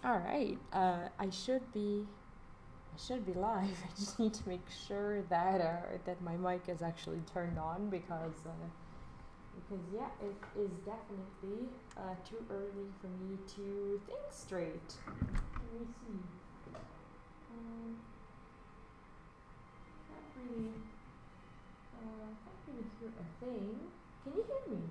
All right. I should be live. I just need to make sure that that my mic is actually turned on because yeah, it is definitely too early for me to think straight. Let me see. Can't really hear a thing. Can you hear me?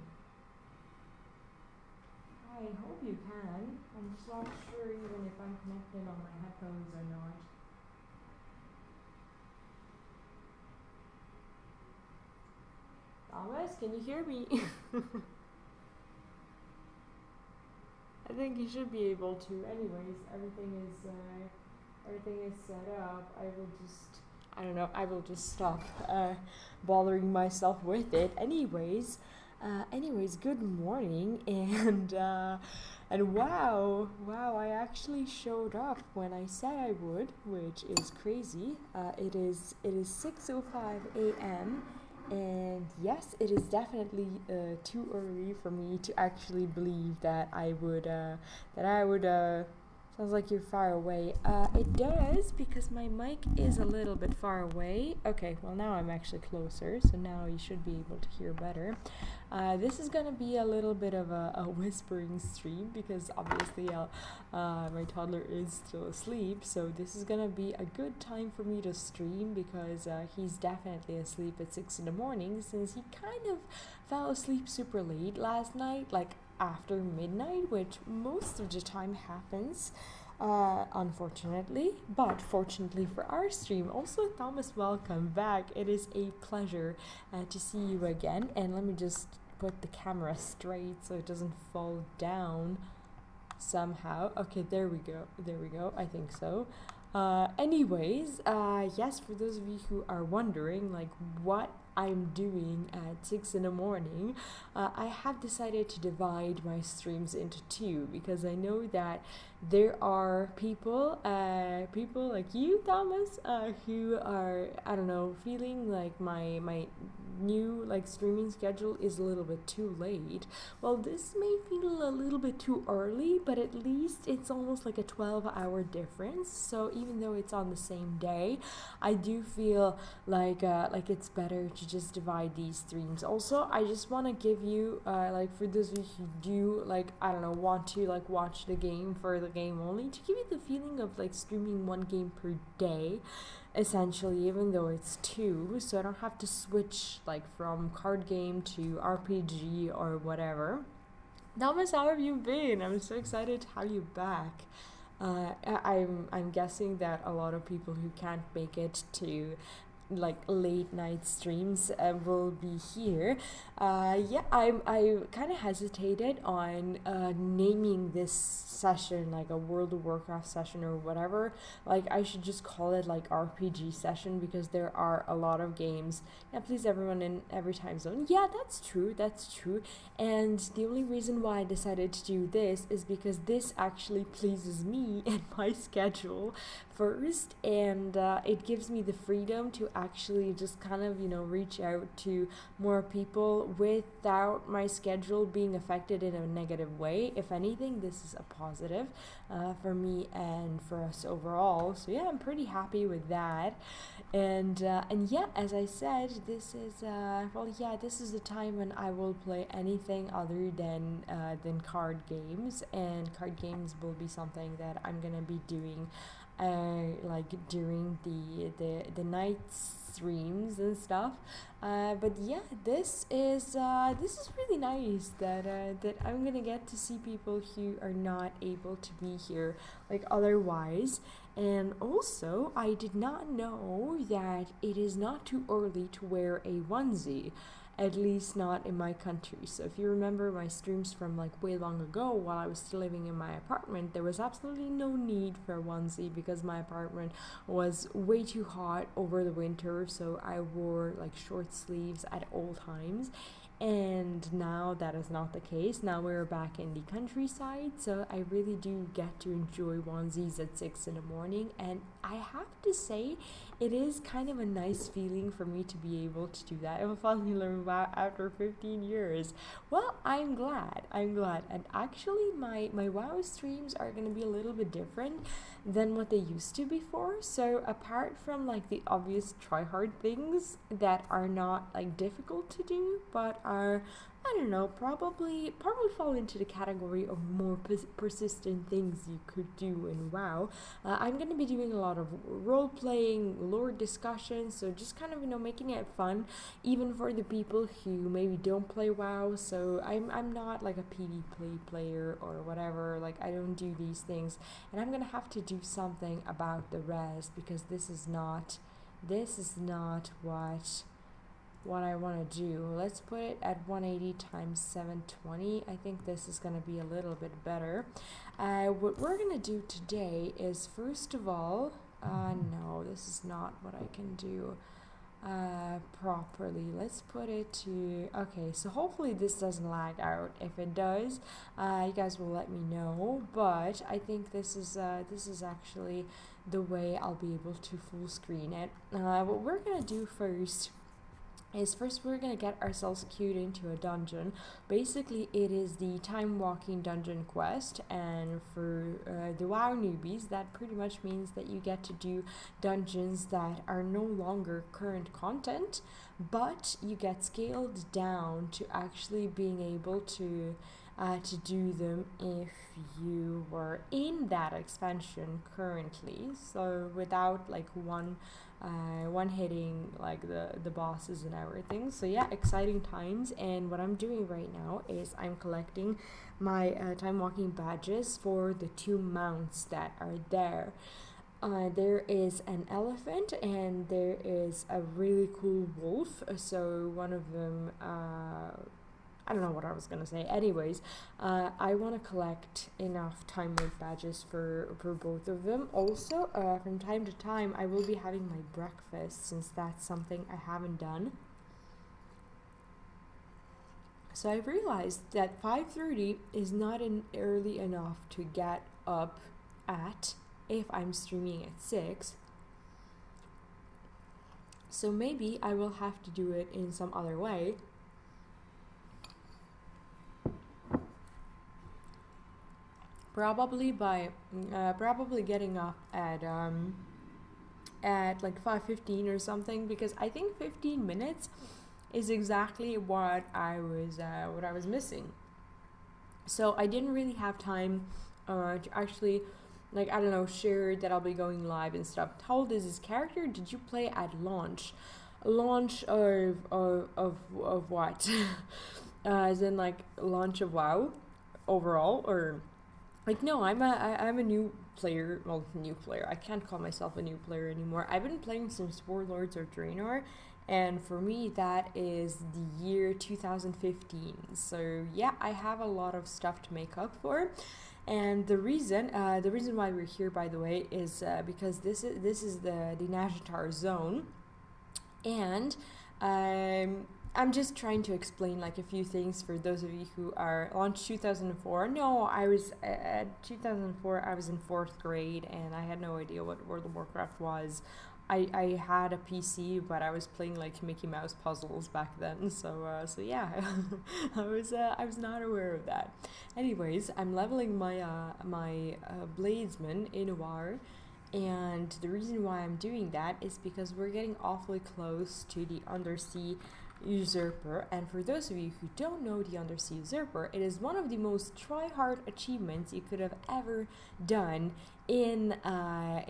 I hope you can. I'm just not sure even if I'm connected on my headphones or not. Thomas, can you hear me? I think you should be able to. Anyways, everything is set up. I don't know. I will just stop bothering myself with it. Anyways, good morning and wow, I actually showed up when I said I would, which is crazy. It is 6:05 a.m. And yes, it is definitely too early for me to actually believe that I would. Sounds like you're far away. It does because my mic is a little bit far away. Okay, well now I'm actually closer, so now you should be able to hear better. This is gonna be a little bit of a whispering stream because obviously my toddler is still asleep, so this is gonna be a good time for me to stream because he's definitely asleep at 6 in the morning since he kind of fell asleep super late last night, like after midnight, which most of the time happens, unfortunately. But fortunately for our stream, also Thomas, welcome back. It is a pleasure to see you again. And let me just put the camera straight so it doesn't fall down somehow. Okay, there we go. There we go. I think so. Yes, for those of you who are wondering, like, what I'm doing at 6 in the morning, I have decided to divide my streams into two because I know that there are people like you, Thomas, who are, I don't know, feeling like my new like streaming schedule is a little bit too late. Well, this may feel a little bit too early, but at least it's almost like a 12-hour difference. So even though it's on the same day, I do feel like it's better to just divide these streams. Also, I just want to give you like for those of you who do like I don't know want to like watch the game for the game only, to give you the feeling of like streaming one game per day essentially, even though it's two, so I don't have to switch like from card game to RPG or whatever. Thomas, how have you been? I'm so excited to have you back. I'm guessing that a lot of people who can't make it to like late night streams will be here. I kind of hesitated on naming this session like a World of Warcraft session or whatever. Like I should just call it like RPG session because there are a lot of games that please everyone in every time zone. Yeah, that's true. That's true. And the only reason why I decided to do this is because this actually pleases me and my schedule first, and it gives me the freedom to actually just kind of reach out to more people without my schedule being affected in a negative way. If anything, this is a positive for me and for us overall. So yeah, I'm pretty happy with that. And yeah, as I said, this is this is the time when I will play anything other than card games, and card games will be something that I'm gonna be doing like during the night streams and stuff. But yeah, this is really nice that I'm gonna get to see people who are not able to be here like otherwise. And also, I did not know that it is not too early to wear a onesie, at least not in my country. So if you remember my streams from like way long ago while I was still living in my apartment, there was absolutely no need for a onesie because my apartment was way too hot over the winter, so I wore like short sleeves at all times. And now that is not the case. Now we're back in the countryside, so I really do get to enjoy onesies at 6 in the morning. And I have to say, it is kind of a nice feeling for me to be able to do that. I finally learned WoW after 15 years. Well, I'm glad. And actually, my WoW streams are going to be a little bit different than what they used to before. So apart from like the obvious try-hard things that are not like difficult to do, but are, I don't know, probably fall into the category of more persistent things you could do in WoW. I'm going to be doing a lot of role-playing, lore discussions, so just kind of, making it fun, even for the people who maybe don't play WoW. So I'm not like a PvP player or whatever, like I don't do these things, and I'm going to have to do something about the rest, because this is not what I want to do. Let's put it at 180 times 720. I think this is going to be a little bit better. What we're going to do today is, first of all, no, this is not what I can do properly. Let's put it to, okay, so hopefully this doesn't lag out. If it does, you guys will let me know, but I think this is actually the way I'll be able to full screen it. What we're going to do first we're going to get ourselves queued into a dungeon. Basically, it is the Timewalking dungeon quest, and for the WoW newbies, that pretty much means that you get to do dungeons that are no longer current content, but you get scaled down to actually being able to do them if you were in that expansion currently, so without like one hitting like the bosses and everything. So yeah, exciting times. And what I'm doing right now is I'm collecting my time walking badges for the 2 mounts that are there. There is an elephant and there is a really cool wolf. So one of them, I don't know what I was going to say. Anyways, I want to collect enough time work badges for both of them. Also, from time to time, I will be having my breakfast, since that's something I haven't done. So I realized that 5:30 is not early enough to get up at if I'm streaming at 6. So maybe I will have to do it in some other way. Probably by getting up at like 5:15 or something, because I think 15 minutes is exactly what I was missing. So I didn't really have time to actually, like, I don't know, share that I'll be going live and stuff. How old is this character? Did you play at launch? Launch of what? As in like launch of WoW overall, or like, no, I'm a new player. Well, new player. I can't call myself a new player anymore. I've been playing since Warlords of Draenor, and for me that is the year 2015. So yeah, I have a lot of stuff to make up for. And the reason why we're here, by the way, is because this is the nazjatar zone, and I'm just trying to explain like a few things for those of you who are launched 2004. No, I was at 2004. I was in 4th grade and I had no idea what World of Warcraft was. I had a PC, but I was playing like Mickey Mouse puzzles back then. So yeah, I was not aware of that. Anyways, I'm leveling my bladesman in a war. And the reason why I'm doing that is because we're getting awfully close to the Undersea Usurper. And for those of you who don't know the Undersea Usurper, it is one of the most try-hard achievements you could have ever done in I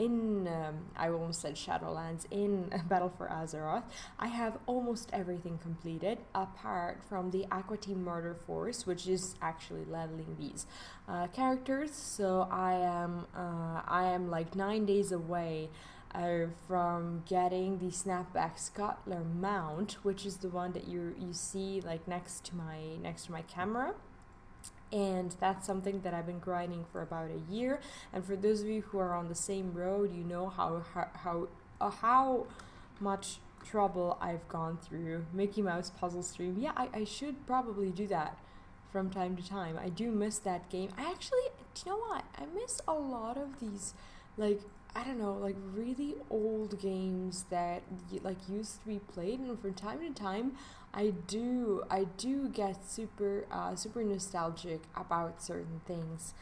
almost said Shadowlands, in Battle for Azeroth. I have almost everything completed apart from the Aqua Team Murder Force, which is actually leveling these characters. So I am like 9 days away from getting the Snapback Scuttler mount, which is the one that you see like next to my camera. And that's something that I've been grinding for about a year. And for those of you who are on the same road, you know how much trouble I've gone through. Mickey Mouse puzzle stream. Yeah, I should probably do that from time to time. I do miss that game. I actually, do you know what? I miss a lot of these, like, I don't know, like really old games that like used to be played, and from time to time I do get super nostalgic about certain things.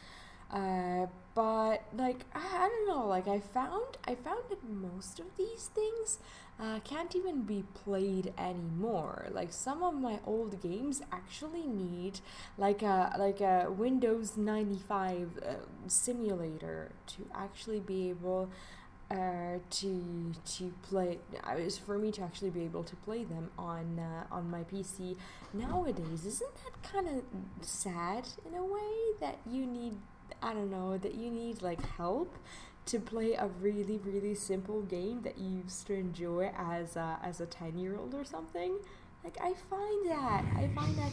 But like I don't know, like I found that most of these things can't even be played anymore. Like some of my old games actually need like a Windows 95 simulator to actually be able to play. Is for me to actually be able to play them on my PC nowadays. Isn't that kind of sad in a way that you need? I don't know, that you need like help to play a really really simple game that you used to enjoy as a 10-year-old or something. Like I find that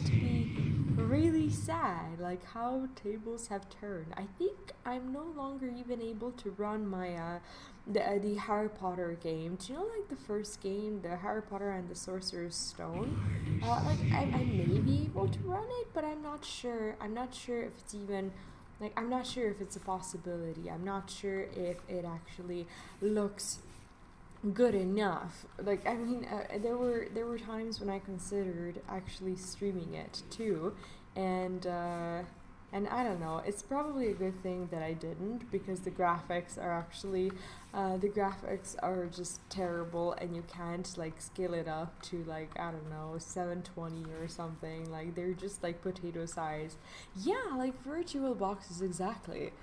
to be really sad, like how tables have turned. I think I'm no longer even able to run my the Harry Potter game. Do you know, like the first game, the Harry Potter and the Sorcerer's Stone? Like I may be able to run it, but I'm not sure. I'm not sure if it's even like, I'm not sure if it's a possibility. I'm not sure if it actually looks good enough. Like, I mean, there were times when I considered actually streaming it too, and I don't know. It's probably a good thing that I didn't, because the graphics are just terrible, and you can't like scale it up to like, I don't know, 720 or something. Like they're just like potato size. Yeah, like virtual boxes exactly.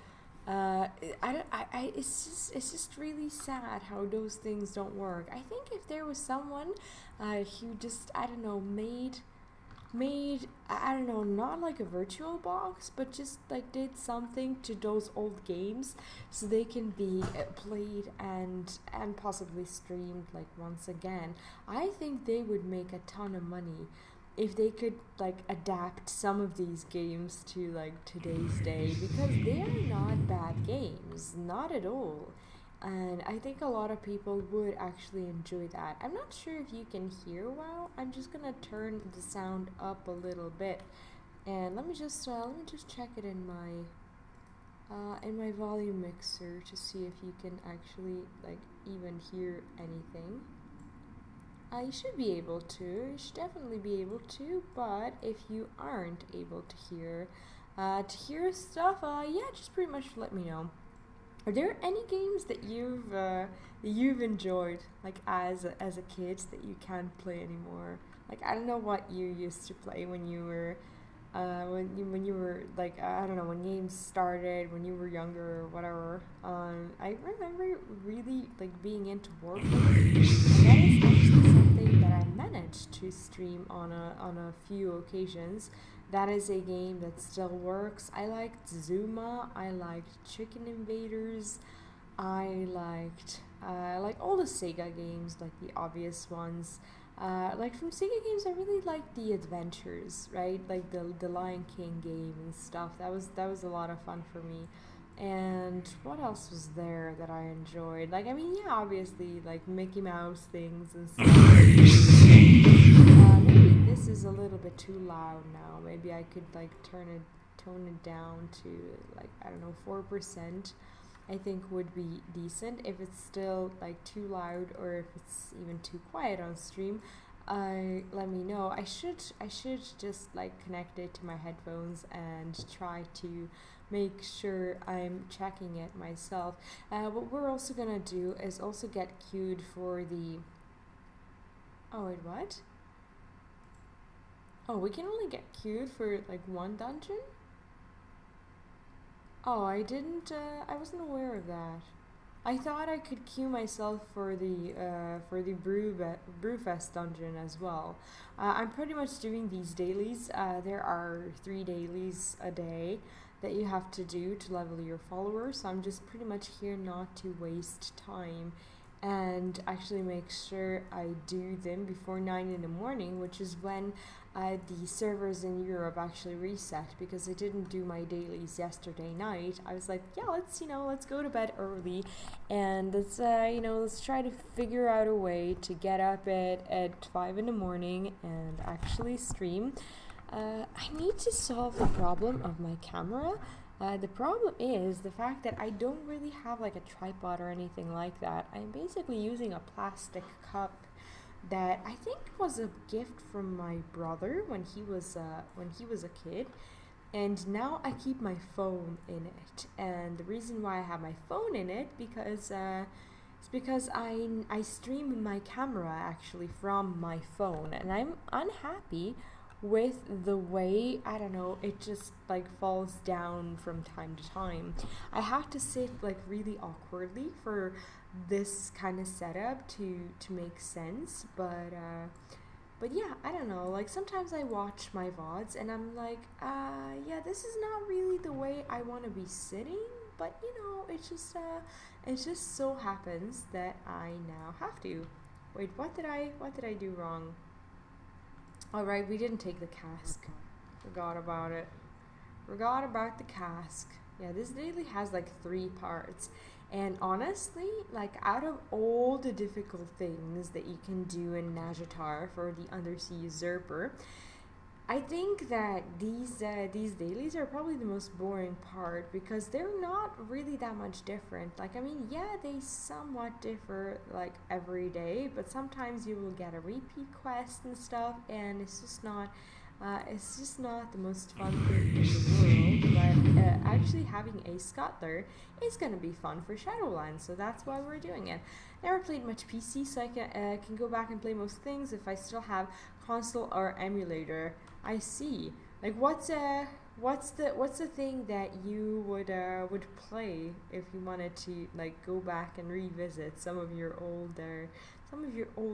It's just really sad how those things don't work. I think if there was someone who just, I don't know, made I don't know, not like a virtual box, but just like did something to those old games so they can be played and possibly streamed like once again. I think they would make a ton of money if they could like adapt some of these games to like today's day, because they are not bad games, not at all. And I think a lot of people would actually enjoy that. I'm not sure if you can hear well. I'm just gonna turn the sound up a little bit, and let me just check it in my volume mixer to see if you can actually like even hear anything. You should be able to. You should definitely be able to. But if you aren't able to hear stuff, yeah, just pretty much let me know. Are there any games that you've enjoyed like as a kid that you can't play anymore? Like I don't know what you used to play when you were when you were like I don't know, when games started when you were younger or whatever. I remember really like being into Warcraft, and that is actually something that I managed to stream on a few occasions. That is a game that still works. I liked Zuma. I liked Chicken Invaders. I liked like all the Sega games, like the obvious ones. Like from Sega games, I really liked the adventures, right? Like the Lion King game and stuff. That was a lot of fun for me. And what else was there that I enjoyed? Like, I mean, yeah, obviously, like Mickey Mouse things and stuff. Maybe this is a little bit too loud now. Maybe I could like tone it down to like, I don't know, 4%. I think would be decent. If it's still like too loud, or if it's even too quiet on stream, let me know. I should just like connect it to my headphones and try to make sure I'm checking it myself. What we're also gonna do is also get queued for the. Oh wait, what? Oh, we can only get queued for like one dungeon? Oh, I didn't, I wasn't aware of that. I thought I could queue myself for the Brewfest dungeon as well. I'm pretty much doing these dailies. There are 3 dailies a day that you have to do to level your followers. So I'm just pretty much here not to waste time and actually make sure I do them before 9 in the morning, which is when the servers in Europe actually reset, because I didn't do my dailies yesterday night. I was like, yeah, let's go to bed early, and let's try to figure out a way to get up at 5 in the morning and actually stream. I need to solve the problem of my camera. The problem is the fact that I don't really have like a tripod or anything like that. I'm basically using a plastic cup that I think was a gift from my brother when he was a kid, and now I keep my phone in it. And the reason why I have my phone in it it's because I stream my camera actually from my phone, and I'm unhappy with the way, I don't know, it just like falls down from time to time. I have to sit like really awkwardly for this kind of setup to make sense, but yeah, I don't know, like sometimes I watch my VODs and I'm like, yeah, this is not really the way I want to be sitting, but it just so happens that I now have to. Wait, what did I do wrong? Alright, we didn't take the cask. Forgot about it. Forgot about the cask. Yeah, this daily has like 3 parts. And honestly, like out of all the difficult things that you can do in Nazjatar for the Undersea Usurper, I think that these dailies are probably the most boring part, because they're not really that much different. Like, I mean, yeah, they somewhat differ like every day, but sometimes you will get a repeat quest and stuff, and it's just not the most fun thing in the world. But actually having a scuttler is gonna be fun for Shadowlands, so that's why we're doing it. Never played much PC, so I can go back and play most things if I still have console or emulator. I see. Like, what's the thing that you would play if you wanted to like go back and revisit some of your old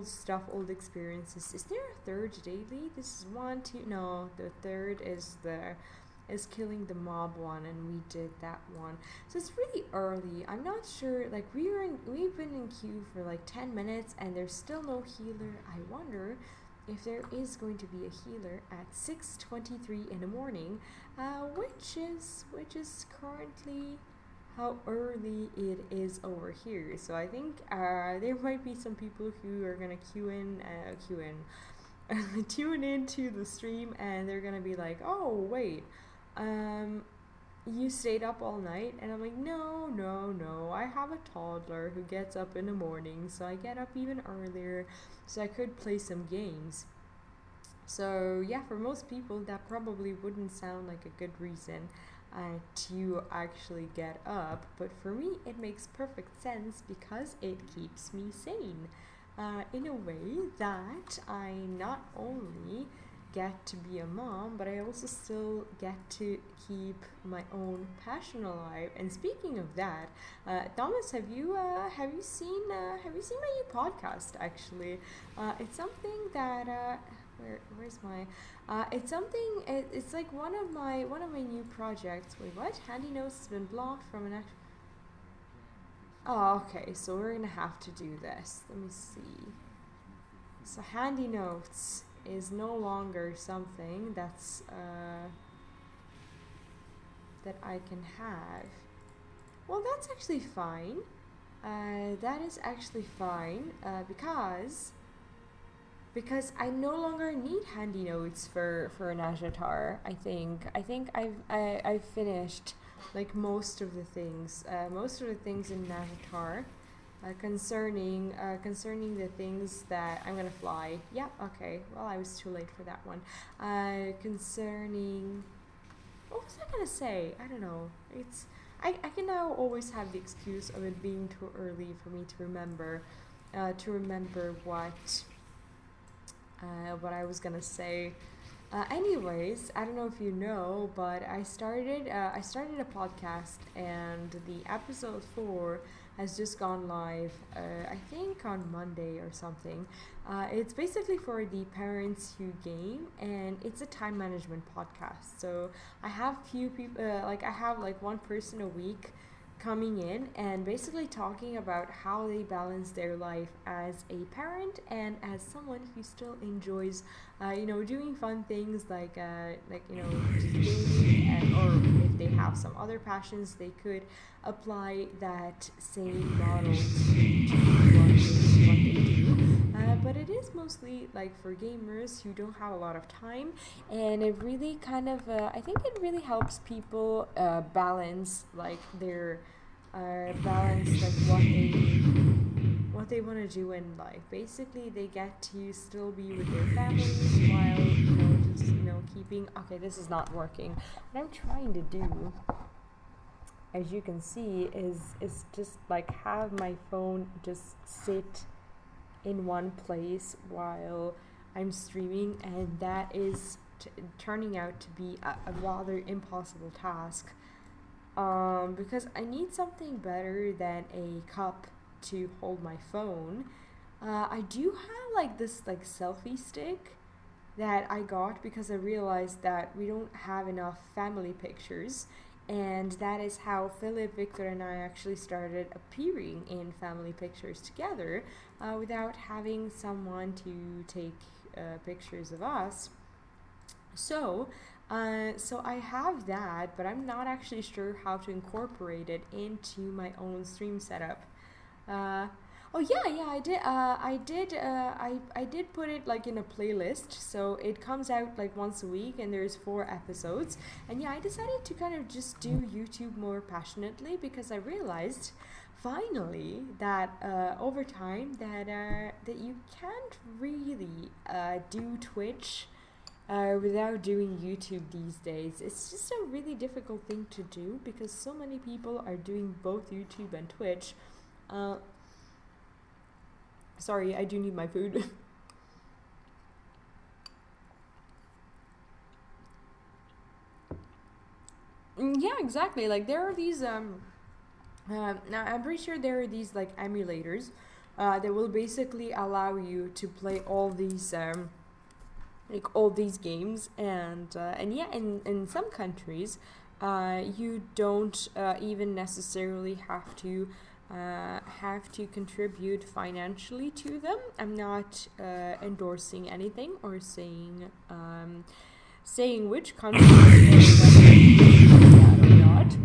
stuff, old experiences? Is there a third daily? This is 1, 2. No, the third is killing the mob one, and we did that one. So it's really early. I'm not sure. Like, we've been in queue for like 10 minutes, and there's still no healer. I wonder if there is going to be a healer at 6:23 in the morning, which is currently how early it is over here. So I think there might be some people who are gonna tune into the stream, and they're gonna be like, oh wait, you stayed up all night? And I'm like, no, I have a toddler who gets up in the morning, so I get up even earlier so I could play some games. So yeah, for most people that probably wouldn't sound like a good reason to actually get up, but for me it makes perfect sense because it keeps me sane in a way that I not only get to be a mom, but I also still get to keep my own passion alive. And speaking of that, Thomas, have you seen my new podcast? Actually, it's something that where's my it's like one of my new projects. Wait, what? Handy Notes has been blocked from an Oh, okay, so we're gonna have to do this. Let me see. So Handy Notes is no longer something that's that I can have. Well, that's actually fine. That is actually fine because I no longer need Handy Notes for nazjatar. I think I've finished like most of the things in nazjatar. Concerning the things that I'm gonna fly. Yeah, okay. Well, I was too late for that one. Concerning, what was I gonna say? I don't know. I can now always have the excuse of it being too early for me to remember what I was gonna say. Anyways, I don't know if you know, but I started a podcast, and the episode 4 has just gone live, I think on Monday or something. It's basically for the parents who game, and it's a time management podcast. So I have few people, I have like one person a week coming in and basically talking about how they balance their life as a parent and as someone who still enjoys, doing fun things like just gaming, or if they have some other passions, they could apply that same model to what they do. But it is mostly like for gamers who don't have a lot of time, and it really kind of I think it really helps people balance like their what they want to do in life. Basically, they get to still be with their families while just keeping. Okay, this is not working. What I'm trying to do, as you can see, is just like have my phone just sit in one place while I'm streaming, and that is turning out to be a rather impossible task, because I need something better than a cup to hold my phone. I do have like this like selfie stick that I got because I realized that we don't have enough family pictures, and that is how Philip, Victor, and I actually started appearing in family pictures together without having someone to take pictures of us. So I have that, but I'm not actually sure how to incorporate it into my own stream setup. I did put it like in a playlist, so it comes out like once a week, and there's 4 episodes. And yeah, I decided to kind of just do YouTube more passionately because I realized finally that over time that you can't really do Twitch without doing YouTube these days. It's just a really difficult thing to do because so many people are doing both YouTube and Twitch. Sorry, I do need my food. Yeah, exactly. Like there are these now I'm pretty sure there are these like emulators that will basically allow you to play all these games, and yeah, in some countries you don't even necessarily have to contribute financially to them. I'm not endorsing anything or saying which country or not,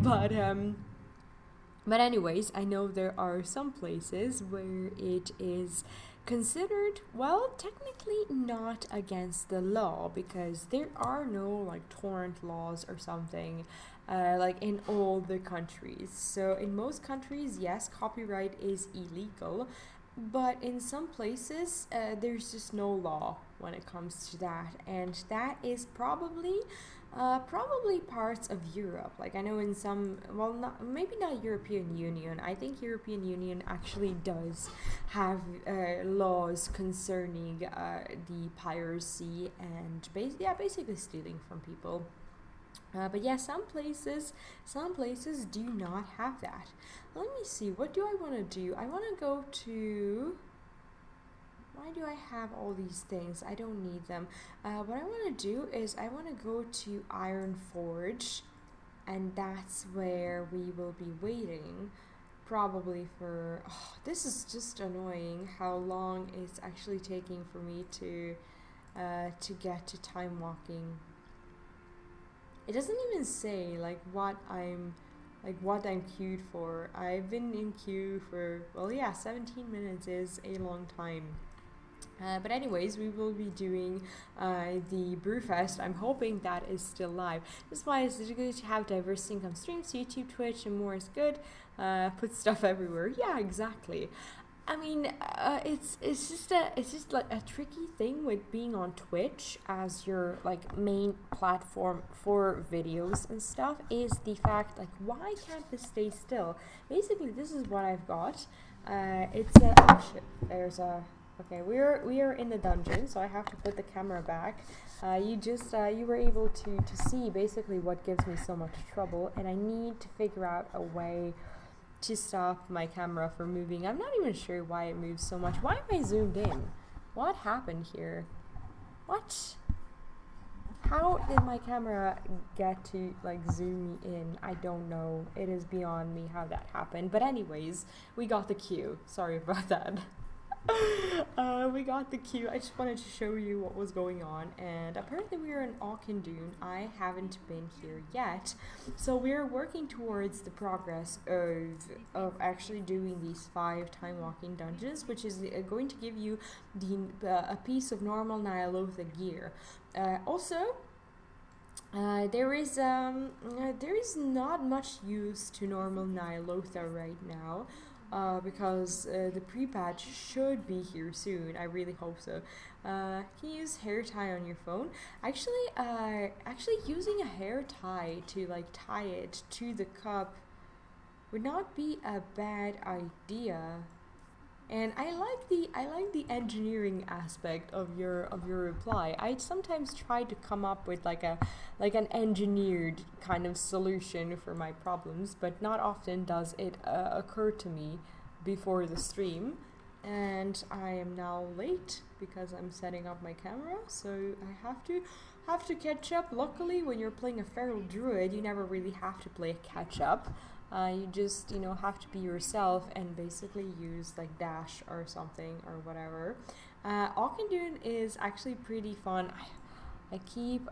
but anyways, I know there are some places where it is considered, well, technically not against the law, because there are no like torrent laws or something like in all the countries. So in most countries, yes, copyright is illegal, but in some places there's just no law when it comes to that, and that is probably parts of Europe. Like I know in some, well, maybe not European Union. I think European Union actually does have laws concerning the piracy and basically stealing from people. But yeah, some places do not have that. Let me see. What do I want to do? I want to go to. Why do I have all these things? I don't need them. What I want to do is I want to go to Iron Forge, and that's where we will be waiting. Probably for. Oh, this is just annoying how long it's actually taking for me to get to Timewalking. It doesn't even say like what I'm queued for. I've been in queue for 17 minutes is a long time. But anyways, we will be doing the Brewfest. I'm hoping that is still live. That's why it's good to have diverse income streams, YouTube, Twitch, and more is good. Put stuff everywhere. Yeah, exactly. I mean, it's just like a tricky thing with being on Twitch as your like main platform for videos and stuff, is the fact like, why can't this stay still? Basically, this is what I've got. It's a there's a. Okay, we are in the dungeon, so I have to put the camera back. You were able to see basically what gives me so much trouble, and I need to figure out a way to stop my camera from moving. I'm not even sure why it moves so much. Why am I zoomed in? What happened here? What? How did my camera get to like zoom me in? I don't know. It is beyond me how that happened. But anyways, we got the cue. Sorry about that. We got the cue. I just wanted to show you what was going on, and apparently we are in Auchindoun. I haven't been here yet, so we're working towards the progress of actually doing these 5 time walking dungeons, which is going to give you a piece of normal Nyalotha gear. Also, there is not much use to normal Nyalotha right now. Because the pre-patch should be here soon. I really hope so. Can you use hair tie on your phone? Actually using a hair tie to like tie it to the cup would not be a bad idea. And I like the engineering aspect of your reply. I sometimes try to come up with like an engineered kind of solution for my problems, but not often does it occur to me before the stream. And I am now late because I'm setting up my camera, so I have to catch up. Luckily, when you're playing a feral druid, you never really have to play catch up. You just, have to be yourself and basically use like dash or something or whatever. Auchindoun is actually pretty fun. I keep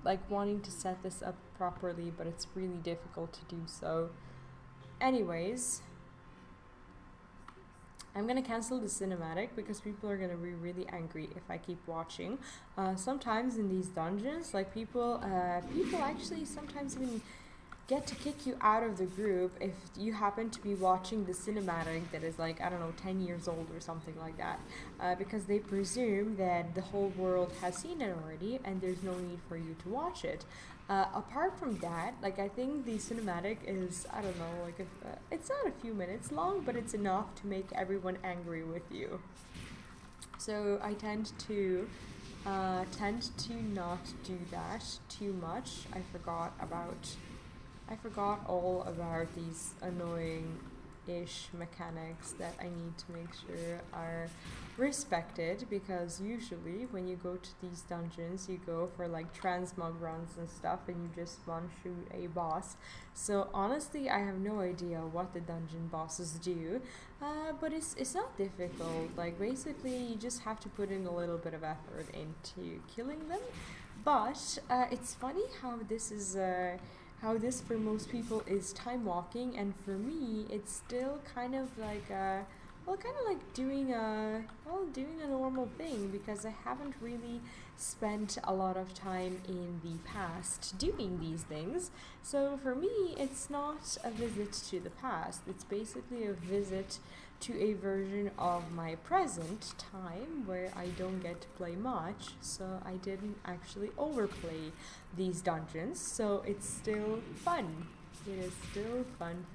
like wanting to set this up properly, but it's really difficult to do so. Anyways, I'm gonna cancel the cinematic because people are gonna be really angry if I keep watching. Sometimes in these dungeons, like people actually sometimes even get to kick you out of the group if you happen to be watching the cinematic that is like, I don't know, 10 years old or something like that, because they presume that the whole world has seen it already and there's no need for you to watch it. Apart from that, like I think the cinematic is, I don't know, like it's not a few minutes long, but it's enough to make everyone angry with you. So I tend to not do that too much. I forgot all about these annoying-ish mechanics that I need to make sure are respected, because usually when you go to these dungeons you go for like transmog runs and stuff and you just one-shoot a boss. So honestly I have no idea what the dungeon bosses do, but it's not difficult. Like basically you just have to put in a little bit of effort into killing them. But it's funny how this is how this for most people is time walking, and for me it's still kind of like doing a normal thing, because I haven't really spent a lot of time in the past doing these things. So for me it's not a visit to the past, it's basically a visit to a version of my present time where I don't get to play much, so I didn't actually overplay these dungeons, so it's still fun. It is still fun.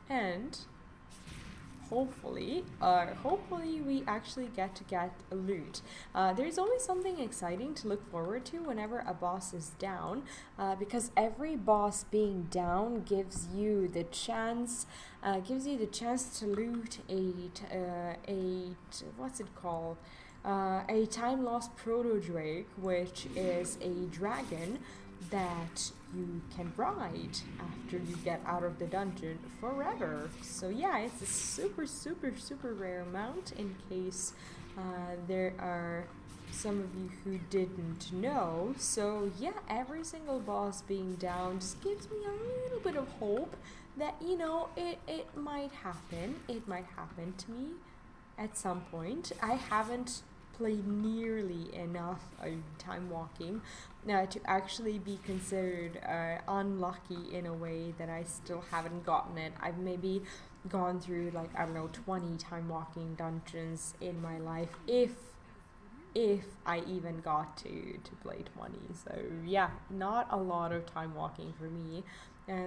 And hopefully we actually get loot. There's always something exciting to look forward to whenever a boss is down, because every boss being down gives you the chance to loot what's it called? A time lost proto drake, which is a dragon that you can ride after you get out of the dungeon forever. So yeah, it's a super rare mount, in case there are some of you who didn't know. So yeah, every single boss being down just gives me a little bit of hope that, it might happen. It might happen to me at some point. I haven't played nearly enough time walking to actually be considered unlucky in a way that I still haven't gotten it. I've maybe gone through 20 time walking dungeons in my life, if I even got to play 20. So yeah, not a lot of time walking for me.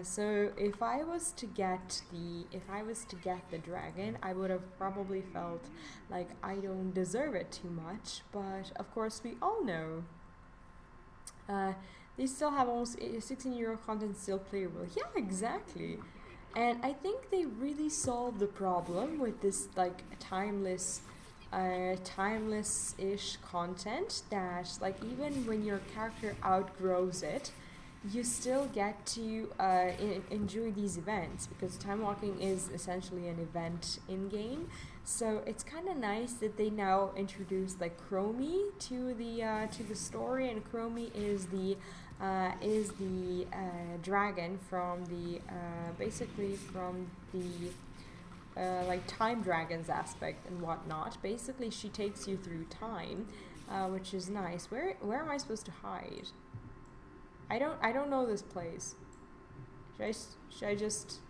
So if I was to get the dragon, I would have probably felt like I don't deserve it too much. But of course, we all know they still have almost 16 euro content still playable. Yeah, exactly. And I think they really solved the problem with this timeless timeless-ish content that, like, even when your character outgrows it, you still get to enjoy these events, because time walking is essentially an event in game. So it's kind of nice that they now introduced like Chromie to the story, and Chromie is the dragon from the basically from the like time dragons aspect and whatnot. Basically, she takes you through time, which is nice. Where am I supposed to hide? I don't know this place. Should I just?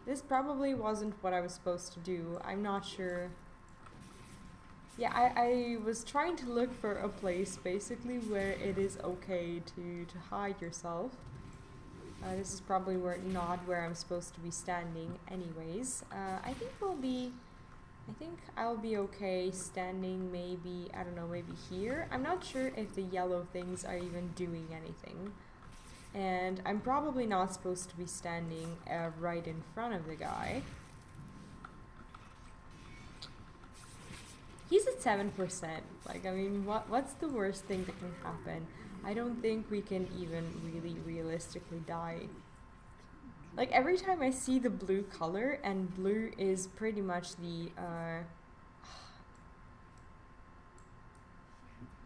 This probably wasn't what I was supposed to do. I'm not sure. Yeah, I was trying to look for a place basically where it is okay to hide yourself. This is probably not where I'm supposed to be standing anyways. I think I'll be okay standing maybe, I don't know, maybe here. I'm not sure if the yellow things are even doing anything. And I'm probably not supposed to be standing right in front of the guy. He's at 7%. Like, I mean, what's the worst thing that can happen? I don't think we can even really realistically die. Like, every time I see the blue color, and blue is pretty much the,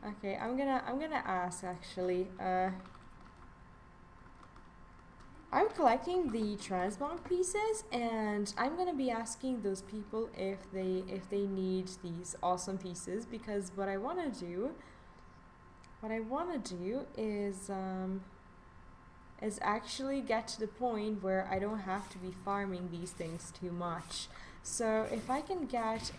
okay, I'm gonna ask, actually, I'm collecting the transmog pieces, and I'm gonna be asking those people if they need these awesome pieces, because what I wanna do is actually get to the point where I don't have to be farming these things too much. So if I can get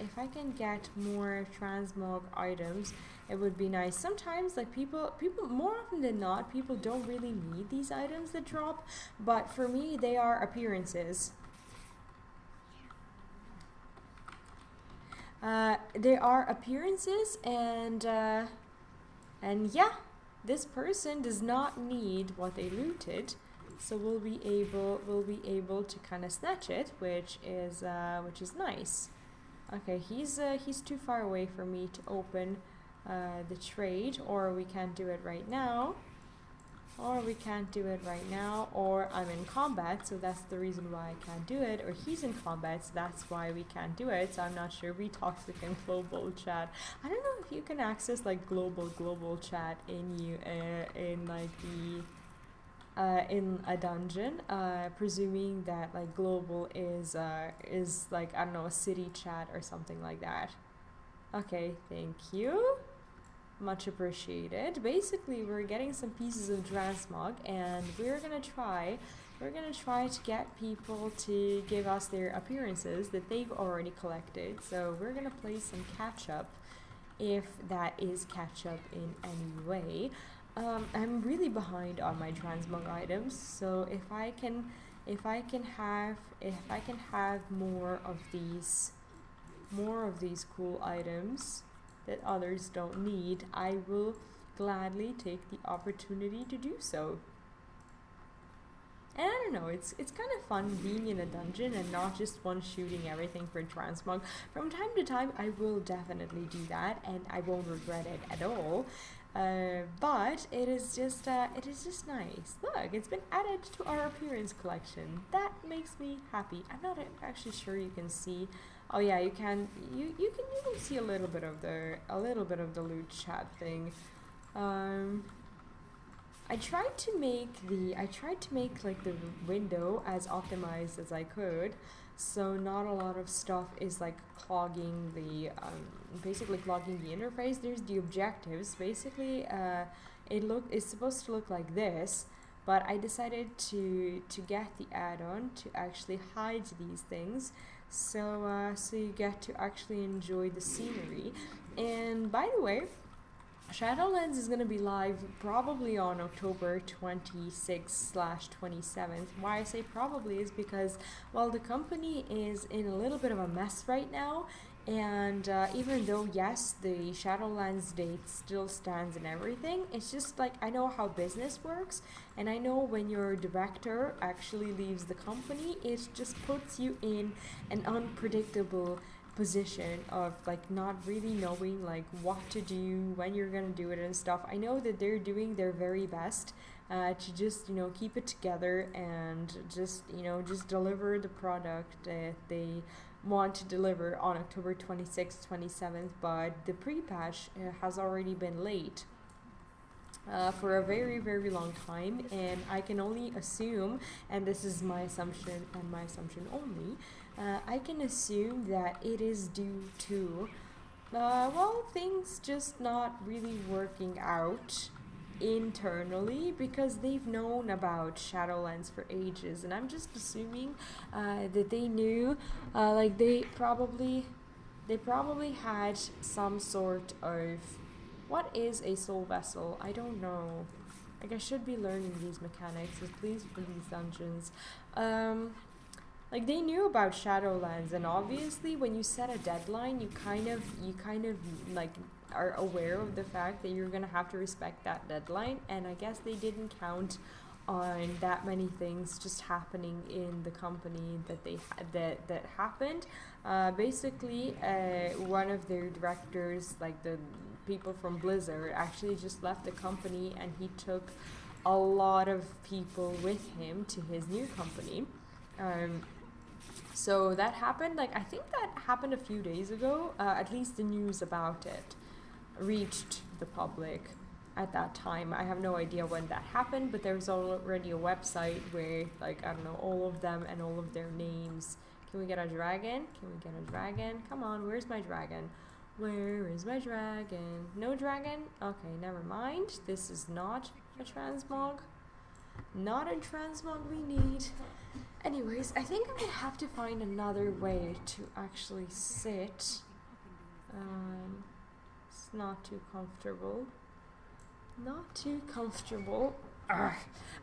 more transmog items, it would be nice. Sometimes, like, people more often than not, people don't really need these items that drop, but for me they are appearances. They are appearances, and yeah, this person does not need what they looted, so we'll be able to kind of snatch it, which is nice. Okay, he's too far away for me to open the trade, or we can't do it right now, or I'm in combat, so that's the reason why I can't do it, or he's in combat, so that's why we can't do it. So I'm not sure. Be toxic and global chat. I don't know if you can access like global chat in like the in a dungeon, presuming that like global is like, I don't know, a city chat or something like that. Okay, thank you. Much appreciated. Basically, we're getting some pieces of transmog, and we're gonna try to get people to give us their appearances that they've already collected. So we're gonna play some catch up, if that is catch up in any way. I'm really behind on my transmog items, so if I can have more of these cool items that others don't need, I will gladly take the opportunity to do so. And I don't know, it's kind of fun being in a dungeon and not just one shooting everything for transmog. From time to time, I will definitely do that, and I won't regret it at all. But it is just nice. Look, it's been added to our appearance collection. That makes me happy. I'm not actually sure you can see. Oh yeah, you can see a little bit of the loot chat thing. I tried to make like the window as optimized as I could, so not a lot of stuff is like clogging the basically clogging the interface. There's the objectives. Basically, it's supposed to look like this, but I decided to get the add-on to actually hide these things, so you get to actually enjoy the scenery. And by the way, Shadowlands is going to be live probably on October 26th/27th. Why I say probably is because, well, the company is in a little bit of a mess right now, and even though, yes, the Shadowlands date still stands and everything, it's just like, I know how business works, and I know when your director actually leaves the company, it just puts you in an unpredictable position of like not really knowing like what to do, when you're gonna do it and stuff. I know that they're doing their very best to just, you know, keep it together and just, you know, just deliver the product that they want to deliver on October 26th, 27th, but the pre-patch has already been late for a very, very long time, and I can only assume, and this is my assumption and my assumption only, I can assume that it is due to, well, things just not really working out internally, because they've known about Shadowlands for ages, and I'm just assuming that they knew, like they probably had some sort of, what is a soul vessel? I don't know. Like I should be learning these mechanics, at least for these dungeons. Like they knew about Shadowlands, and obviously when you set a deadline, you kind of like are aware of the fact that you're gonna have to respect that deadline, and I guess they didn't count on that many things just happening in the company that they that happened. Basically, one of their directors, like the people from Blizzard, actually just left the company, and he took a lot of people with him to his new company. So that happened, like I think that happened a few days ago, at least the news about it reached the public at that time. I have no idea when that happened, but there was already a website where, like, I don't know, all of them and all of their names. Can we get a dragon? Can we get a dragon? Come on, where's my dragon? Where is my dragon? No dragon? Okay, never mind. This is not a transmog. Not a transmog we need. Anyways, I think I'm gonna have to find another way to actually sit. It's not too comfortable. Not too comfortable. Ugh.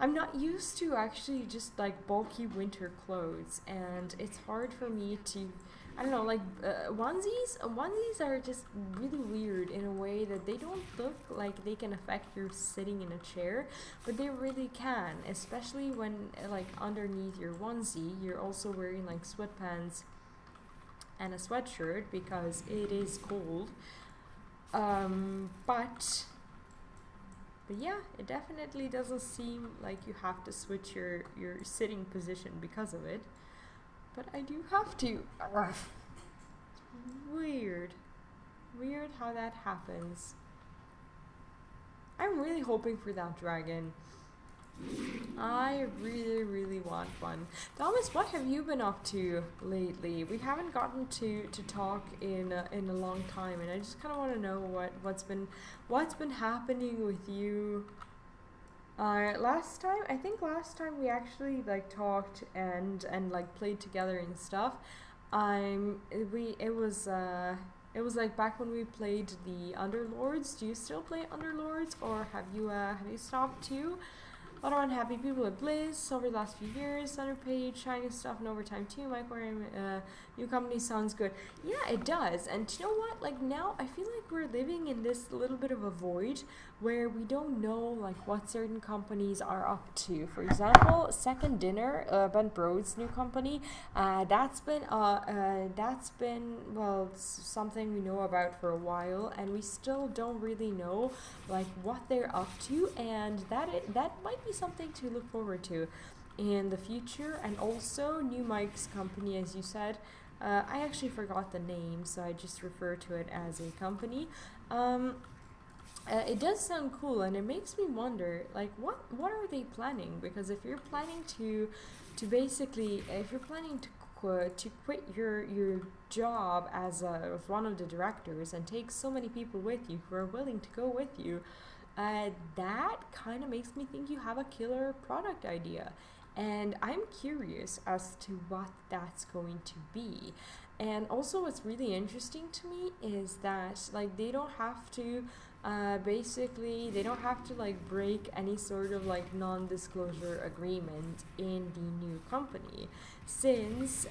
I'm not used to actually just like bulky winter clothes, and it's hard for me to, I don't know, like onesies are just really weird in a way that they don't look like they can affect your sitting in a chair, but they really can, especially when like underneath your onesie you're also wearing like sweatpants and a sweatshirt because it is cold. But yeah, it definitely doesn't seem like you have to switch your sitting position because of it. But I do have to. Ugh. Weird how that happens. I'm really hoping for that dragon. I really want one. Thomas, what have you been up to lately? We haven't gotten to talk in a long time, and I just kind of want to know what's been happening with you. Last time we actually like talked and like played together and stuff. It was like back when we played the Underlords. Do you still play Underlords, or have you stopped too? A lot of unhappy people at Blizz over the last few years. Underpaid, shiny stuff, and overtime too. Mike, new company sounds good. Yeah, it does. And you know what? Like now, I feel like we're living in this little bit of a void where we don't know like what certain companies are up to. For example, Second Dinner, Ben Brode's new company. That's been well something we know about for a while, and we still don't really know like what they're up to, and that might be something to look forward to in the future. And also New Mike's company, as you said. I actually forgot the name, so I just refer to it as a company. It does sound cool, and it makes me wonder, like, what are they planning? Because if you're planning to basically, if you're planning to quit your job as one of the directors and take so many people with you who are willing to go with you, that kind of makes me think you have a killer product idea. And I'm curious as to what that's going to be. And also what's really interesting to me is that like they don't have to basically they don't have to like break any sort of like non-disclosure agreement in the new company, since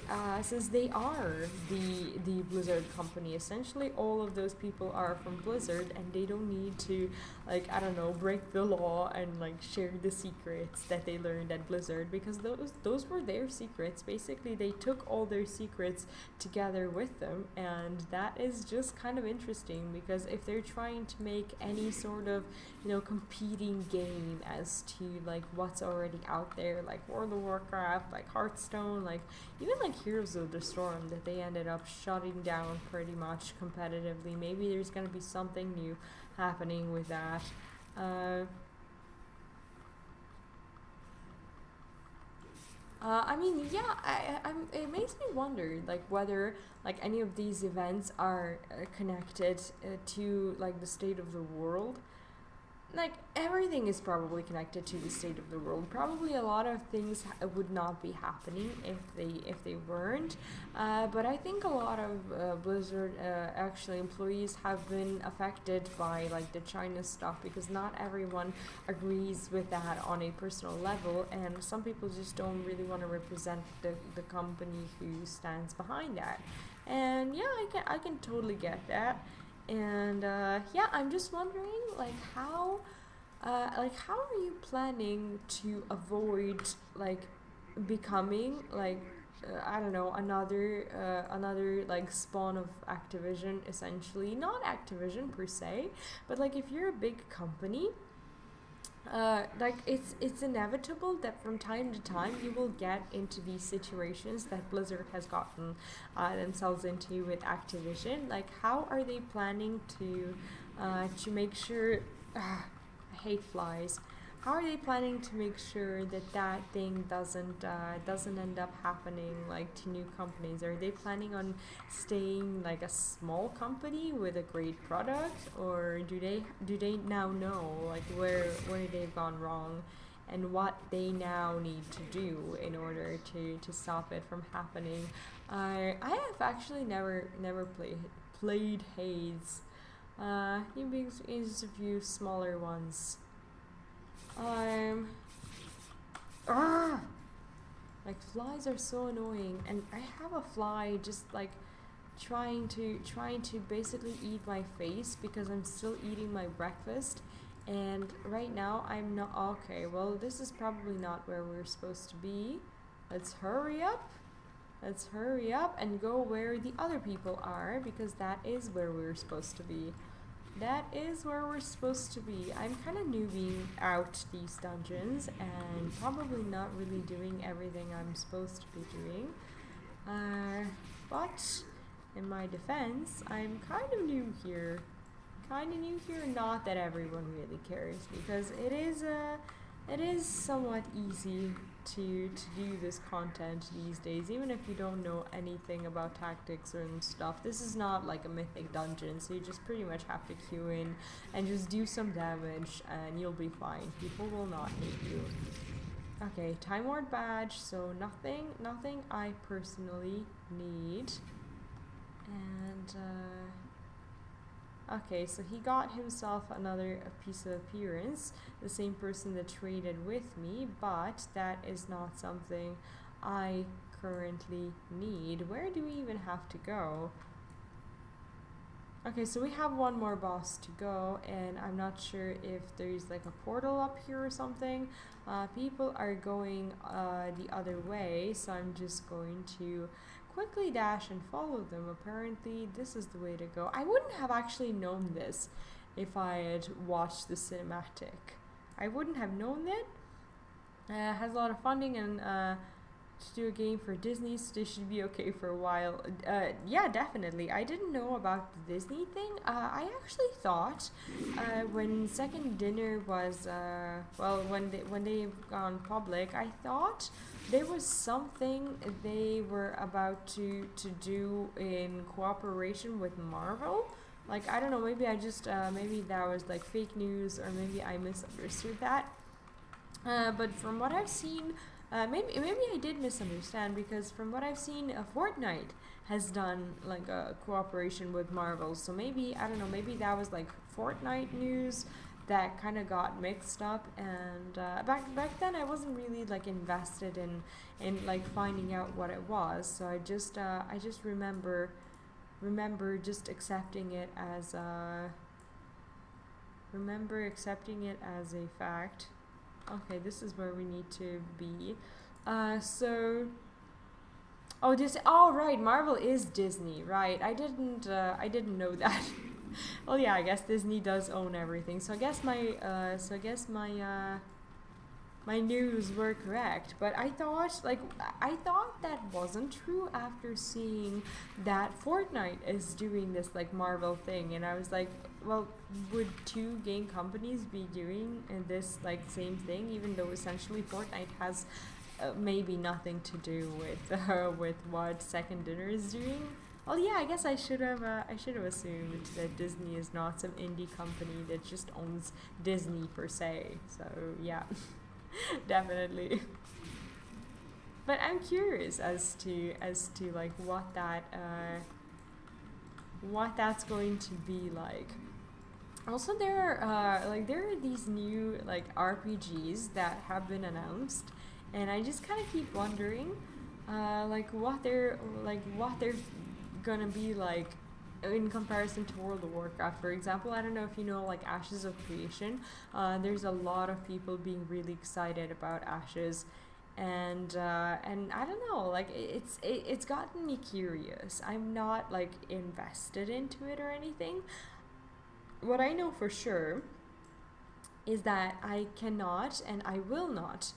they are the Blizzard company. Essentially all of those people are from Blizzard, and they don't need to, like, I don't know, break the law and like share the secrets that they learned at Blizzard, because those were their secrets. Basically they took all their secrets together with them, and that is just kind of interesting, because if they're trying to make any sort of, you know, competing game as to like what's already out there, like World of Warcraft, like Hearthstone, like even like Heroes of the Storm that they ended up shutting down pretty much competitively, maybe there's gonna be something new happening with that. I mean, yeah, it makes me wonder, like, whether, like, any of these events are connected to, like, the state of the world. Like, everything is probably connected to the state of the world. Probably a lot of things would not be happening if they weren't. But I think a lot of Blizzard actually employees have been affected by like the China stuff, because not everyone agrees with that on a personal level, and some people just don't really want to represent the company who stands behind that. And yeah, I can totally get that. And yeah, I'm just wondering, like, how are you planning to avoid like becoming like I don't know, another like spawn of Activision, essentially. Not Activision per se, but like if you're a big company, like it's inevitable that from time to time you will get into these situations that Blizzard has gotten themselves into with Activision. Like, how are they planning to make sure? I hate flies. How are they planning to make sure that that thing doesn't end up happening like to new companies? Are they planning on staying like a small company with a great product, or do they now know like where they've gone wrong and what they now need to do in order to stop it from happening? I have actually never played Hades. He is a few smaller ones. Like, flies are so annoying, and I have a fly just like trying to basically eat my face because I'm still eating my breakfast, and right now I'm not okay. Well, this is probably not where we're supposed to be. Let's hurry up. Let's hurry up and go where the other people are, because that is where we're supposed to be. That is where we're supposed to be. I'm kind of noobing out these dungeons and probably not really doing everything I'm supposed to be doing. But in my defense, I'm kind of new here. Not that everyone really cares, because it is somewhat easy to do this content these days, even if you don't know anything about tactics and stuff. This is not like a mythic dungeon, so you just pretty much have to queue in and just do some damage and you'll be fine. People will not hate you. Okay, Time Ward badge, so nothing I personally need. And okay, so he got himself another piece of appearance, the same person that traded with me, but that is not something I currently need. Where do we even have to go? Okay, so we have one more boss to go, and I'm not sure if there's like a portal up here or something. People are going the other way, so I'm just going to quickly dash and follow them. Apparently this is the way to go. I wouldn't have actually known this if I had watched the cinematic. I wouldn't have known that. Has a lot of funding, and to do a game for Disney, so they should be okay for a while. Yeah, definitely. I didn't know about the Disney thing. I actually thought when Second Dinner was when they've gone public, I thought there was something they were about to do in cooperation with Marvel. Like, I don't know, maybe I just maybe that was like fake news, or maybe I misunderstood that. But from what I've seen, Maybe I did misunderstand, because from what I've seen, Fortnite has done like a cooperation with Marvel. So maybe, I don't know, maybe that was like Fortnite news that kind of got mixed up. And back then I wasn't really like invested in like finding out what it was. So I just remember just accepting it as a fact. Okay, this is where we need to be. So, oh, oh, right, Marvel is Disney, right? I didn't know that. Well, yeah, I guess Disney does own everything. So I guess my news were correct. But I thought that wasn't true after seeing that Fortnite is doing this like Marvel thing, and I was like, well, would two game companies be doing this like same thing, even though essentially Fortnite has maybe nothing to do with what Second Dinner is doing? Well, yeah, I guess I should have assumed that Disney is not some indie company that just owns Disney per se. So yeah, definitely. But I'm curious as to like what that's going to be like. Also, there are these new like RPGs that have been announced, and I just kind of keep wondering, what they're gonna be like in comparison to World of Warcraft, for example. I don't know if you know like Ashes of Creation. There's a lot of people being really excited about Ashes, and I don't know, like it's gotten me curious. I'm not like invested into it or anything. What I know for sure is that I cannot and I will not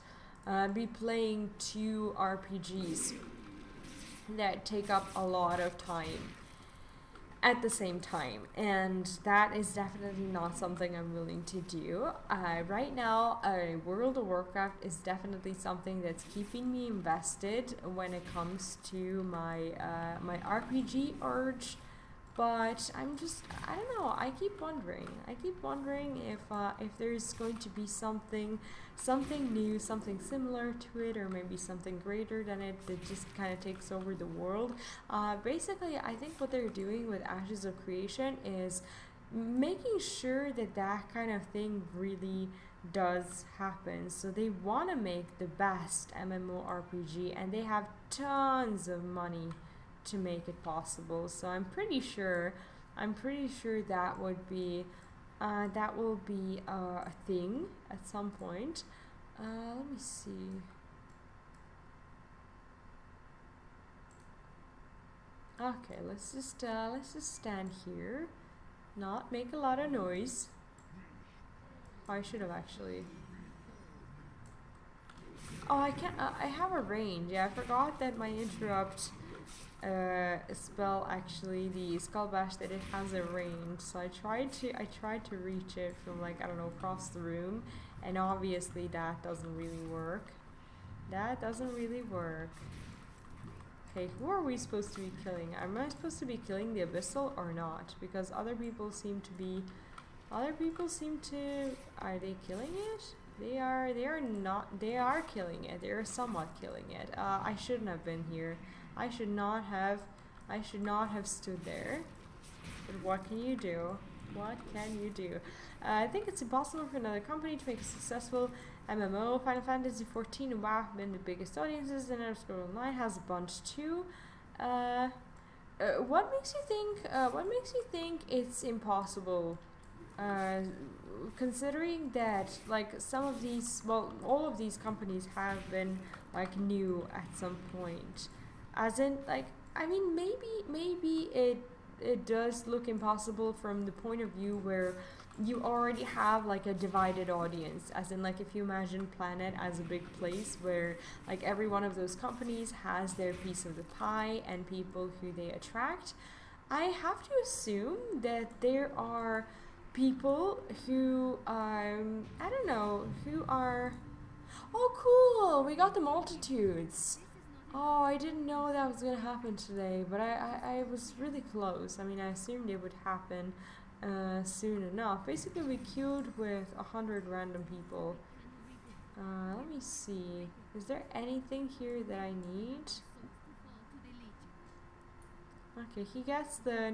be playing two RPGs that take up a lot of time at the same time, and that is definitely not something I'm willing to do. Right now, World of Warcraft is definitely something that's keeping me invested when it comes to my my RPG urge. But I don't know. I keep wondering if there's going to be something new, something similar to it, or maybe something greater than it that just kind of takes over the world. Basically, I think what they're doing with Ashes of Creation is making sure that kind of thing really does happen. So they want to make the best MMORPG, and they have tons of money to make it possible. So I'm pretty sure that will be a thing at some point. Let me see. Okay, let's just stand here, not make a lot of noise. Oh, I should have actually. Oh, I can't. I have a range. Yeah, I forgot that my interrupt spell, actually, the skull bash, that it has a range. So I tried to reach it from, like, I don't know, across the room, and obviously that doesn't really work. Okay, who are we supposed to be killing? Am I supposed to be killing the abyssal or not? Because other people seem to. Are they killing it? They are not. They are killing it. They are somewhat killing it. I shouldn't have been here. I should not have stood there. But what can you do? I think it's impossible for another company to make a successful MMO. Final Fantasy XIV and WoW have been the biggest audiences, and Undersea Online has a bunch too. What makes you think it's impossible? Considering that, like, some of these, well, all of these companies have been like new at some point. As in, like, I mean, maybe it does look impossible from the point of view where you already have like a divided audience. As in, like, if you imagine Planet as a big place where like every one of those companies has their piece of the pie and people who they attract, I have to assume that there are people who I don't know, who are. Oh, cool! We got the multitudes. Oh, I didn't know that was gonna happen today, but I was really close. I mean, I assumed it would happen soon enough. Basically, we queued with 100 random people. Let me see. Is there anything here that I need? Okay, he gets the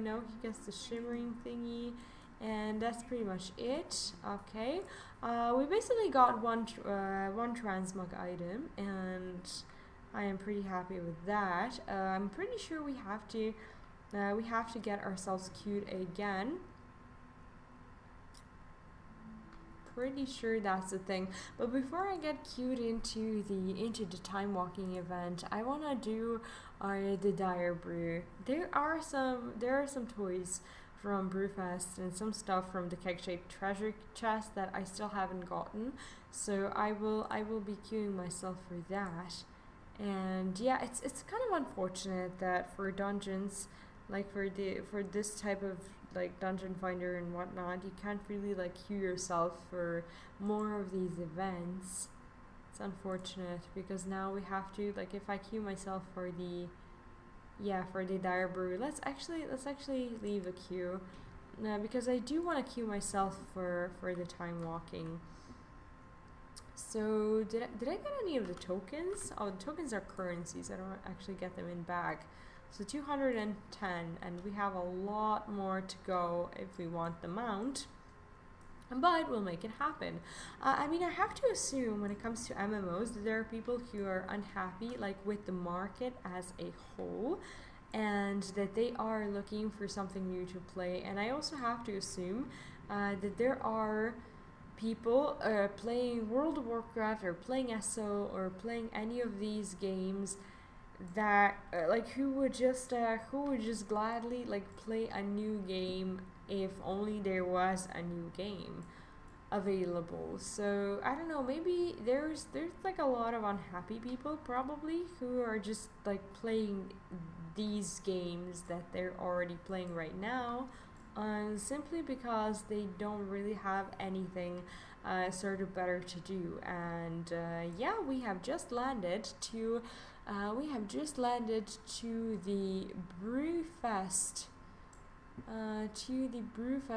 shimmering thingy, and that's pretty much it. Okay, we basically got one transmog item, and I am pretty happy with that. I'm pretty sure we have to get ourselves queued again. Pretty sure that's the thing. But before I get queued into the time walking event, I wanna do the dire brew. There are some toys from Brewfest and some stuff from the keg-shaped treasure chest that I still haven't gotten. So I will be queuing myself for that. And yeah, it's kind of unfortunate that for dungeons, like for this type of like dungeon finder and whatnot, you can't really like queue yourself for more of these events. It's unfortunate because now we have to, like, if I queue myself for the dire brew, let's actually leave a queue because I do want to queue myself for the time walking. So did I get any of the tokens? Oh, the tokens are currencies. I don't actually get them in bag. So 210, and we have a lot more to go if we want the mount, but we'll make it happen. I mean, I have to assume when it comes to MMOs that there are people who are unhappy like with the market as a whole, and that they are looking for something new to play. And I also have to assume that there are people playing World of Warcraft or playing SO or playing any of these games that like who would just gladly like play a new game if only there was a new game available. So I don't know, maybe there's like a lot of unhappy people probably who are just like playing these games that they're already playing right now, simply because they don't really have anything sort of better to do. And yeah, we have just landed to the Brewfest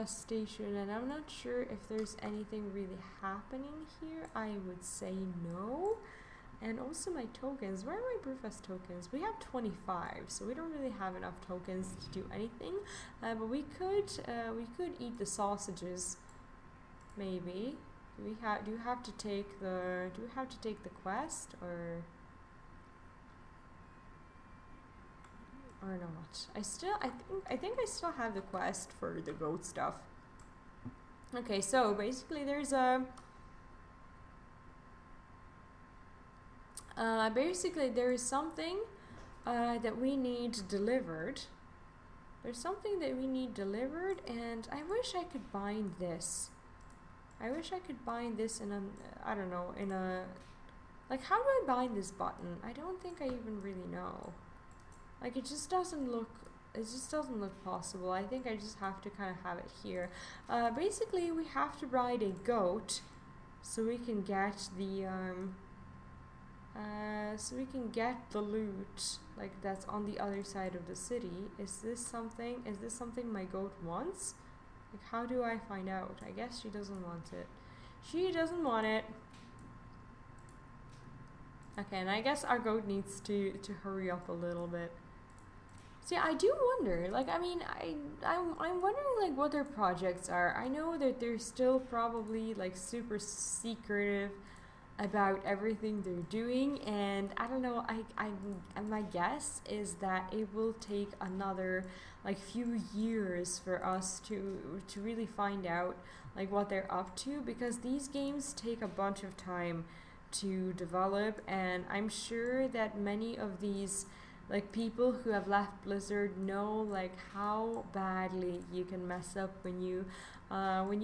station, and I'm not sure if there's anything really happening here. I would say no. And also my tokens. Where are my Brewfest tokens? We have 25, so we don't really have enough tokens to do anything. But we could eat the sausages, maybe. Do we have to take the quest or not? I think I still have the quest for the goat stuff. Okay, so basically there's a there is something that we need delivered. There's something that we need delivered, and I wish I could bind this. I wish I could bind this in a, I don't know, in a, like, how do I bind this button? I don't think I even really know. Like, it just doesn't look possible. I think I just have to kind of have it here. Basically, we have to ride a goat so we can get the loot, like, that's on the other side of the city. Is this something my goat wants? Like, how do I find out? I guess she doesn't want it. She doesn't want it. Okay, and I guess our goat needs to hurry up a little bit. See, I do wonder, like, I mean, I'm wondering, like, what their projects are. I know that they're still probably, like, super secretive about everything they're doing, and I don't know, my guess is that it will take another like few years for us to really find out like what they're up to, because these games take a bunch of time to develop, and I'm sure that many of these like people who have left Blizzard know like how badly you can mess up when you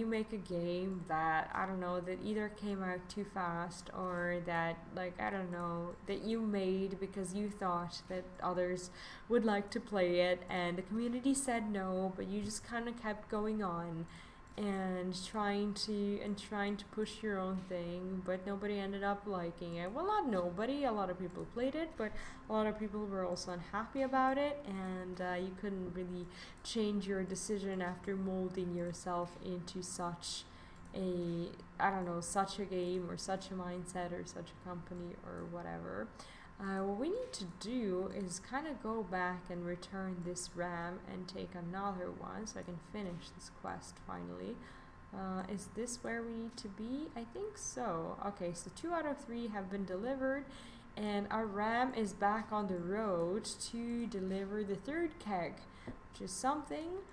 make a game that, I don't know, that either came out too fast, or that, like, I don't know, that you made because you thought that others would like to play it and the community said no, but you just kind of kept going on and trying to push your own thing, but nobody ended up liking it. Well, not nobody, a lot of people played it, but a lot of people were also unhappy about it, and you couldn't really change your decision after molding yourself into such a I don't know, such a game or such a mindset or such a company or whatever. What we need to do is kind of go back and return this RAM and take another one so I can finish this quest finally. Is this where we need to be? I think so. Okay, so 2 out of 3 have been delivered, and our RAM is back on the road to deliver the 3rd keg, which is something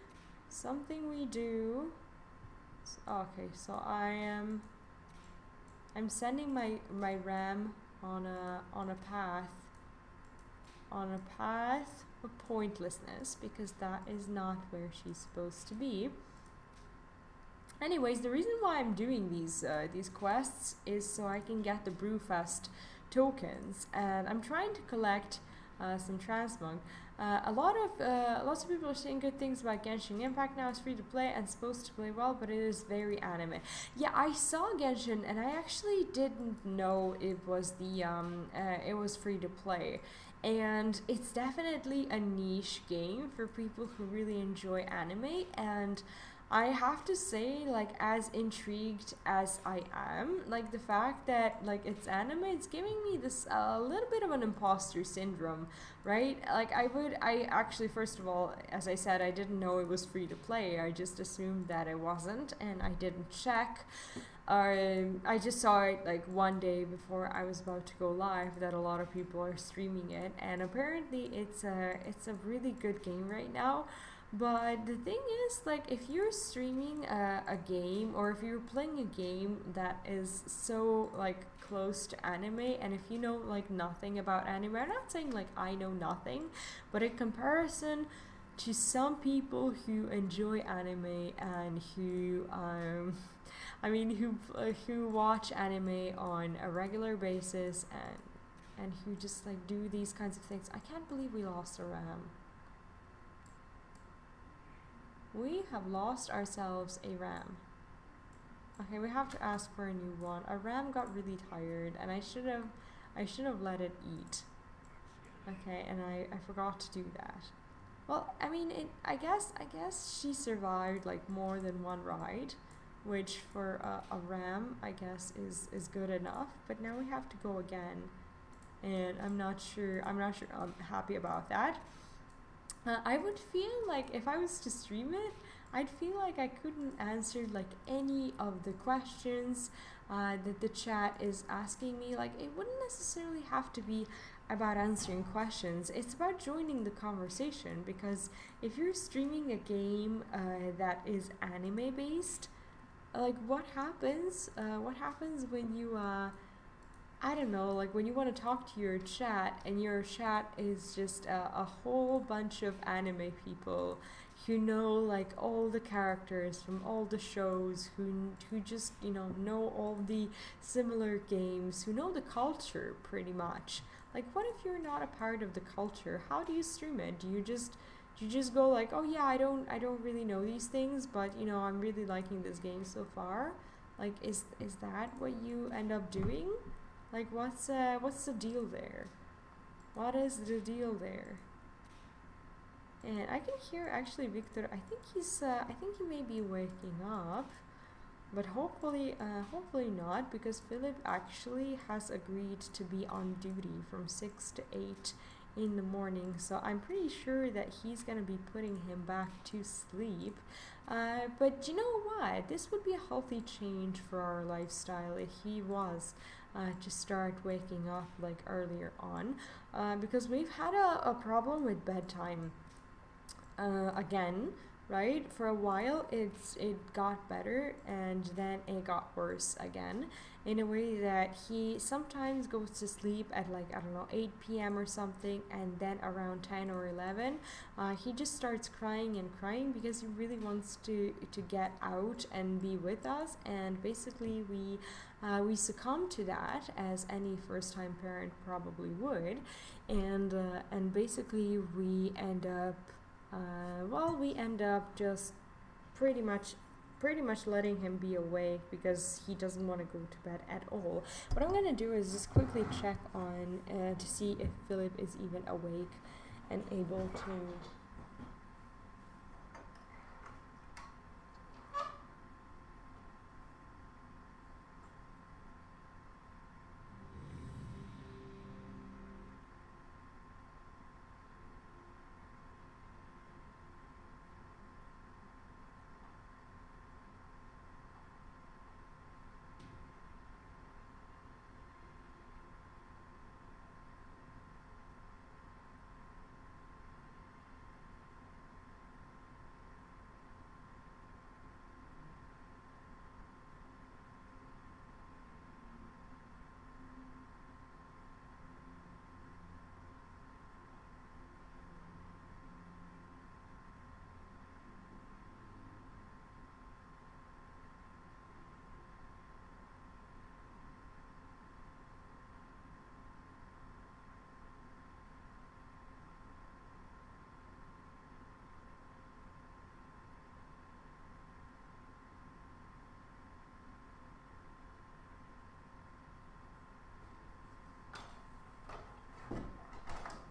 we do. Okay, so I'm sending my RAM on a path of pointlessness, because that is not where she's supposed to be. Anyways, the reason why I'm doing these quests is so I can get the Brewfest tokens, and I'm trying to collect some transmog. Lots of people are saying good things about Genshin Impact now. It's free to play and supposed to play well, but it is very anime. Yeah, I saw Genshin and I actually didn't know it was it was free to play. And it's definitely a niche game for people who really enjoy anime, and I have to say, like, as intrigued as I am, like, the fact that, like, it's anime, it's giving me this little bit of an imposter syndrome, right? Like, I actually, first of all, as I said, I didn't know it was free to play. I just assumed that it wasn't, and I didn't check. I just saw it, like, one day before I was about to go live that a lot of people are streaming it, and apparently it's a really good game right now. But the thing is, like, if you're streaming a game, or if you're playing a game that is so, like, close to anime, and if you know, like, nothing about anime, I'm not saying, like, I know nothing, but in comparison to some people who enjoy anime and who, who watch anime on a regular basis and who just, like, do these kinds of things, I can't believe we lost a RAM. We have lost ourselves a RAM. Okay, we have to ask for a new one. Our RAM got really tired, and I should have let it eat. Okay, and I forgot to do that. Well, I mean, I guess she survived, like, more than one ride, which for a RAM, I guess, is good enough. But now we have to go again, and I'm not sure I'm happy about that. I would feel like if I was to stream it, I'd feel like I couldn't answer, like, any of the questions that the chat is asking me. Like, it wouldn't necessarily have to be about answering questions. It's about joining the conversation, because if you're streaming a game that is anime based, like, what happens when you I don't know, like, when you want to talk to your chat and your chat is just a whole bunch of anime people who know, like, all the characters from all the shows, who just, you know all the similar games, who know the culture pretty much. Like, what if you're not a part of the culture? How do you stream it? Do you just go like, oh yeah, I don't really know these things, but, you know, I'm really liking this game so far? Like, is that what you end up doing? Like, what's the deal there? What is the deal there? And I can hear, actually, Victor. I think he may be waking up, but hopefully not, because Philip actually has agreed to be on duty from 6 to 8 in the morning. So I'm pretty sure that he's gonna be putting him back to sleep. But you know what? This would be a healthy change for our lifestyle if he was to start waking up, like, earlier on, because we've had a problem with bedtime again, right? For a while it got better, and then it got worse again, in a way that he sometimes goes to sleep at, like, I don't know, 8 p.m. or something, and then around 10 or 11 he just starts crying because he really wants to get out and be with us, and basically we succumb to that, as any first-time parent probably would, and basically we end up just pretty much letting him be awake, because he doesn't want to go to bed at all. What I'm gonna do is just quickly check on to see if Philip is even awake and able to.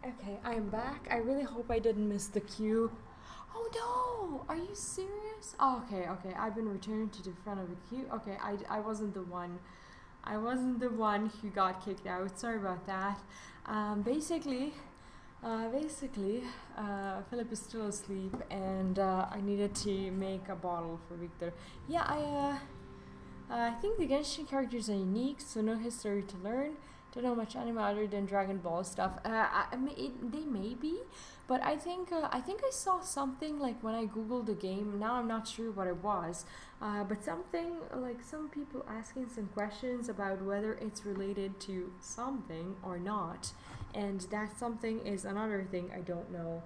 Okay, I'm back. I really hope I didn't miss the queue. Oh no! Are you serious? Oh, okay. I've been returned to the front of the queue. Okay, I wasn't the one. I wasn't the one who got kicked out. Sorry about that. Basically, Philip is still asleep, and I needed to make a bottle for Victor. Yeah, I think the Genshin characters are unique, so no history to learn. Don't know much anime other than Dragon Ball stuff. They may be, but I think I saw something like when I googled the game. Now I'm not sure what it was, but something like some people asking some questions about whether it's related to something or not, and that something is another thing I don't know.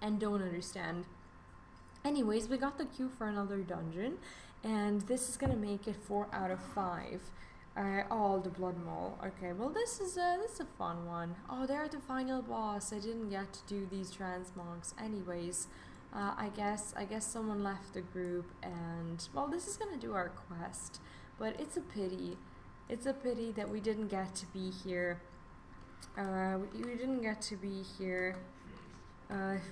And don't understand. Anyways, we got the queue for another dungeon, and this is gonna make it 4 out of 5. All the blood mole. Okay, well this is a fun one. Oh, they're the final boss. I didn't get to do these transmogs. Anyways, I guess someone left the group, and well, this is gonna do our quest, but it's a pity. It's a pity that we didn't get to be here. We didn't get to be here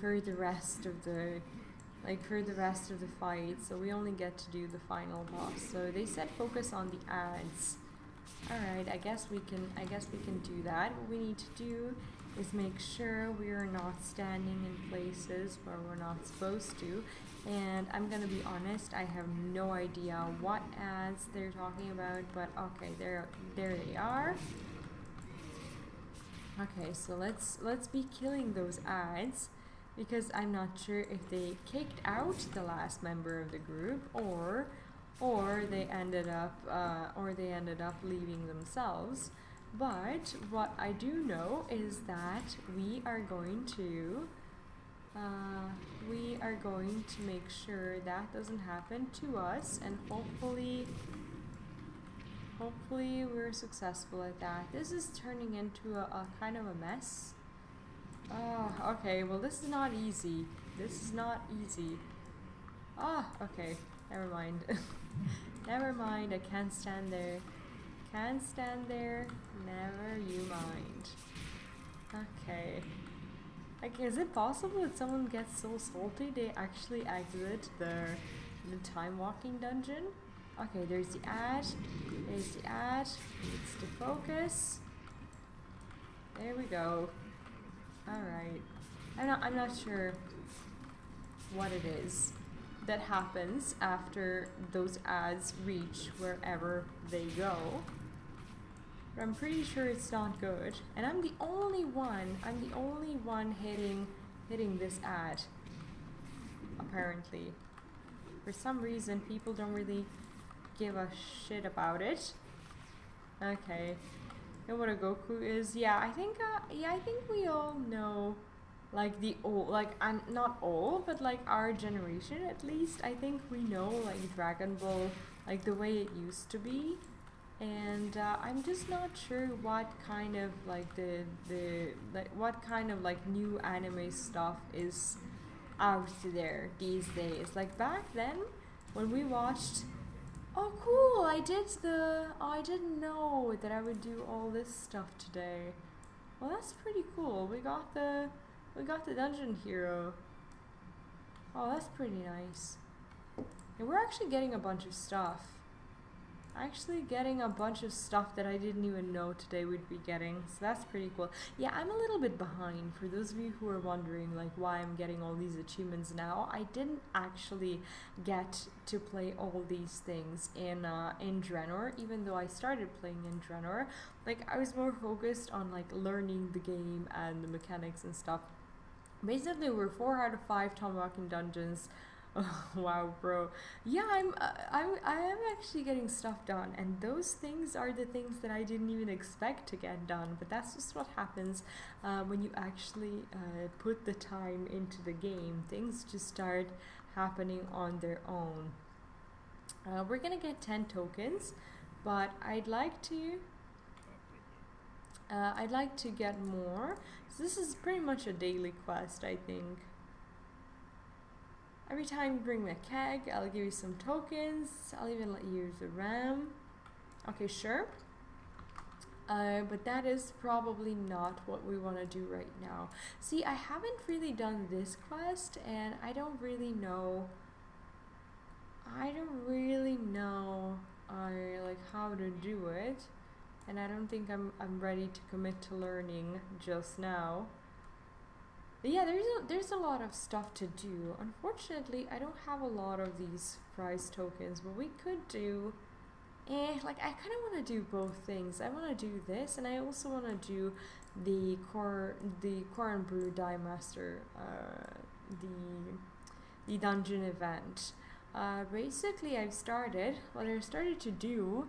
for the rest of the fight, so we only get to do the final boss. So they said focus on the ads. Alright, I guess we can do that. What we need to do is make sure we are not standing in places where we're not supposed to. And I'm gonna be honest, I have no idea what ads they're talking about, but okay, there they are. Okay, so let's be killing those ads, because I'm not sure if they kicked out the last member of the group or they ended up leaving themselves. But what I do know is that we are going to make sure that doesn't happen to us, and hopefully we're successful at that. This is turning into a kind of a mess. Oh, okay, well this is not easy. Okay, never mind. Never mind, I can't stand there. Never you mind. Okay. Like, is it possible that someone gets so salty they actually exit the time-walking dungeon? Okay, there's the ad. Needs to focus. There we go. Alright. I'm not sure what it is that happens after those ads reach wherever they go. But I'm pretty sure it's not good. And I'm the only one hitting this ad. Apparently. For some reason people don't really give a shit about it. Okay. And what a Goku is? Yeah, I think we all know, like not all, but like our generation at least. I think we know like Dragon Ball, like the way it used to be, and I'm just not sure what kind of like what kind of like new anime stuff is out there these days. Like back then, when we watched. Oh cool, I didn't know that I would do all this stuff today. Well, that's pretty cool. We got the dungeon hero. Oh, that's pretty nice. And we're actually getting a bunch of stuff. That I didn't even know today we'd be getting, so that's pretty cool. Yeah, I'm a little bit behind. For those of you who are wondering like why I'm getting all these achievements now, I didn't actually get to play all these things in Draenor, even though I started playing in Draenor. Like I was more focused on like learning the game and the mechanics and stuff. Basically, we're 4 out of 5 Timewalking dungeons. Oh, wow, bro. Yeah, I am actually getting stuff done, and those things are the things that I didn't even expect to get done. But that's just what happens when you actually put the time into the game. Things just start happening on their own. We're gonna get 10 tokens, but I'd like to get more. So this is pretty much a daily quest, I think. Every time you bring me a keg, I'll give you some tokens. I'll even let you use the RAM. Okay, sure. But that is probably not what we want to do right now. See, I haven't really done this quest, and I don't really know like how to do it, and I don't think I'm ready to commit to learning just now. But yeah, there's a lot of stuff to do. Unfortunately, I don't have a lot of these prize tokens, but we could do like I kind of want to do both things. I want to do this, and I also want to do the core and brew die master, the dungeon event. Basically, what I started to do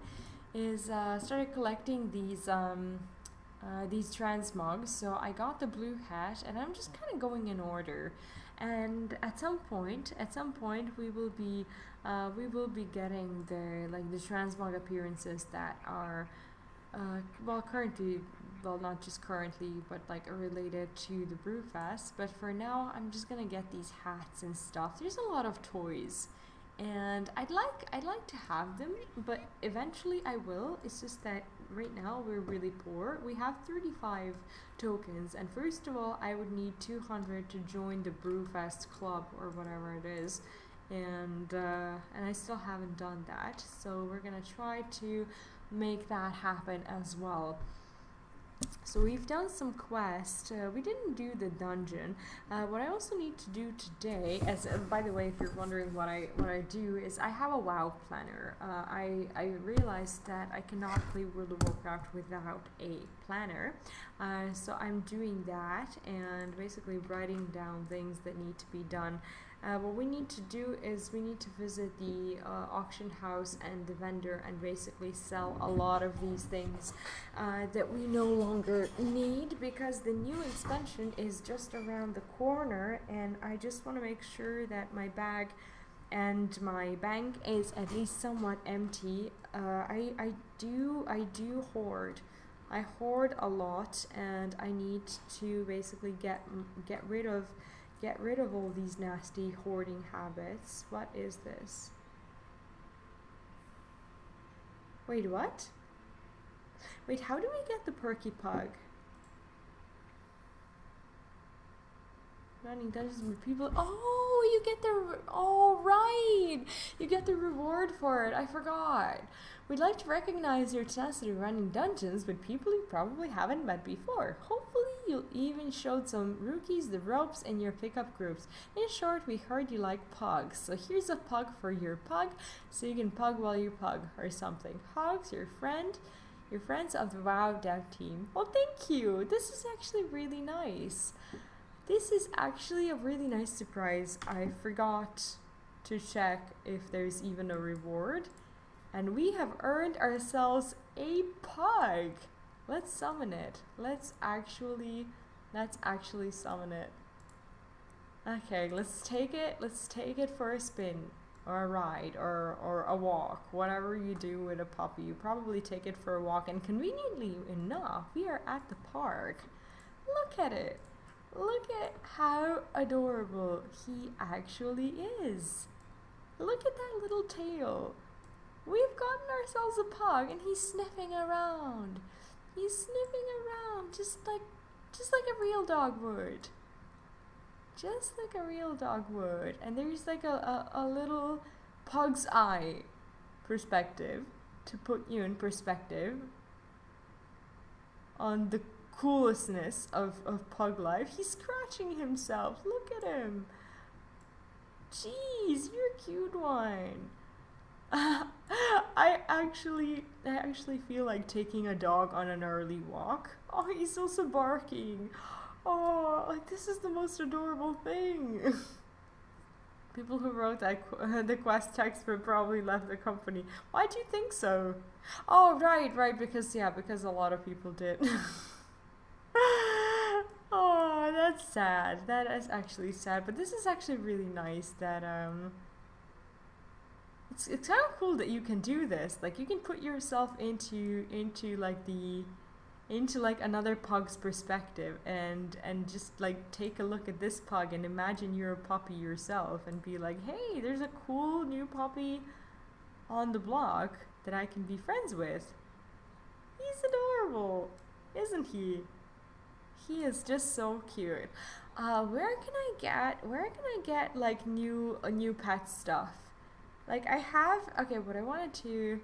is started collecting these transmogs. So I got the blue hat, and I'm just kind of going in order. And at some point, we will be getting the transmog appearances that are currently, not just currently, but like related to the Brewfest. But for now, I'm just gonna get these hats and stuff. There's a lot of toys, and I'd like to have them, but eventually I will. It's just that right now we're really poor. We have 35 tokens, and first of all, I would need 200 to join the Brewfest club or whatever it is, and I still haven't done that. So we're gonna try to make that happen as well. So we've done some quests. We didn't do the dungeon. What I also need to do today, as by the way, if you're wondering what I do, is I have a WoW planner. I realized that I cannot play World of Warcraft without a planner. So I'm doing that and basically writing down things that need to be done. What we need to do is we need to visit the auction house and the vendor and basically sell a lot of these things that we no longer need, because the new expansion is just around the corner, and I just want to make sure that my bag and my bank is at least somewhat empty. I do hoard. I hoard a lot, and I need to basically get rid of all these nasty hoarding habits. What is this? Wait, what? Wait, how do we get the Perky Pug? Running dungeons with people. Oh, you get the. Oh, right! You get the reward for it. I forgot. We'd like to recognize your tenacity running dungeons with people you probably haven't met before. Hopefully, you'll even show some rookies the ropes in your pickup groups. In short, we heard you like pugs, so here's a pug for your pug, so you can pug while you pug or something. Hugs, your friends of the WoW dev team. Oh, thank you. This is actually really nice. This is actually a really nice surprise. I forgot to check if there's even a reward. And we have earned ourselves a pug. Let's summon it. Let's actually summon it. Okay, let's take it for a spin or a ride or a walk. Whatever you do with a puppy, you probably take it for a walk. And conveniently enough, we are at the park. Look at it. Look at how adorable he actually is. Look at that little tail. We've gotten ourselves a pug, and he's sniffing around. He's sniffing around just like a real dog would. Just like a real dog would. And there's like a little pug's eye perspective to put you in perspective on the coolestness of pug life. He's scratching himself. Look at him. Jeez, you're a cute one. I actually feel like taking a dog on an early walk. Oh, he's also barking. Oh, like this is the most adorable thing. People who wrote that the quest text were probably left the company. Why do you think so? Oh, right, because a lot of people did. Oh, that's sad. That is actually sad. But this is actually really nice that it's kind of cool that you can do this. Like you can put yourself into like another pug's perspective and just like take a look at this pug and imagine you're a puppy yourself and be like, hey, there's a cool new puppy on the block that I can be friends with. He's adorable, isn't he? He is just so cute. Where can I get like new pet stuff? Like I have, okay, what I wanted to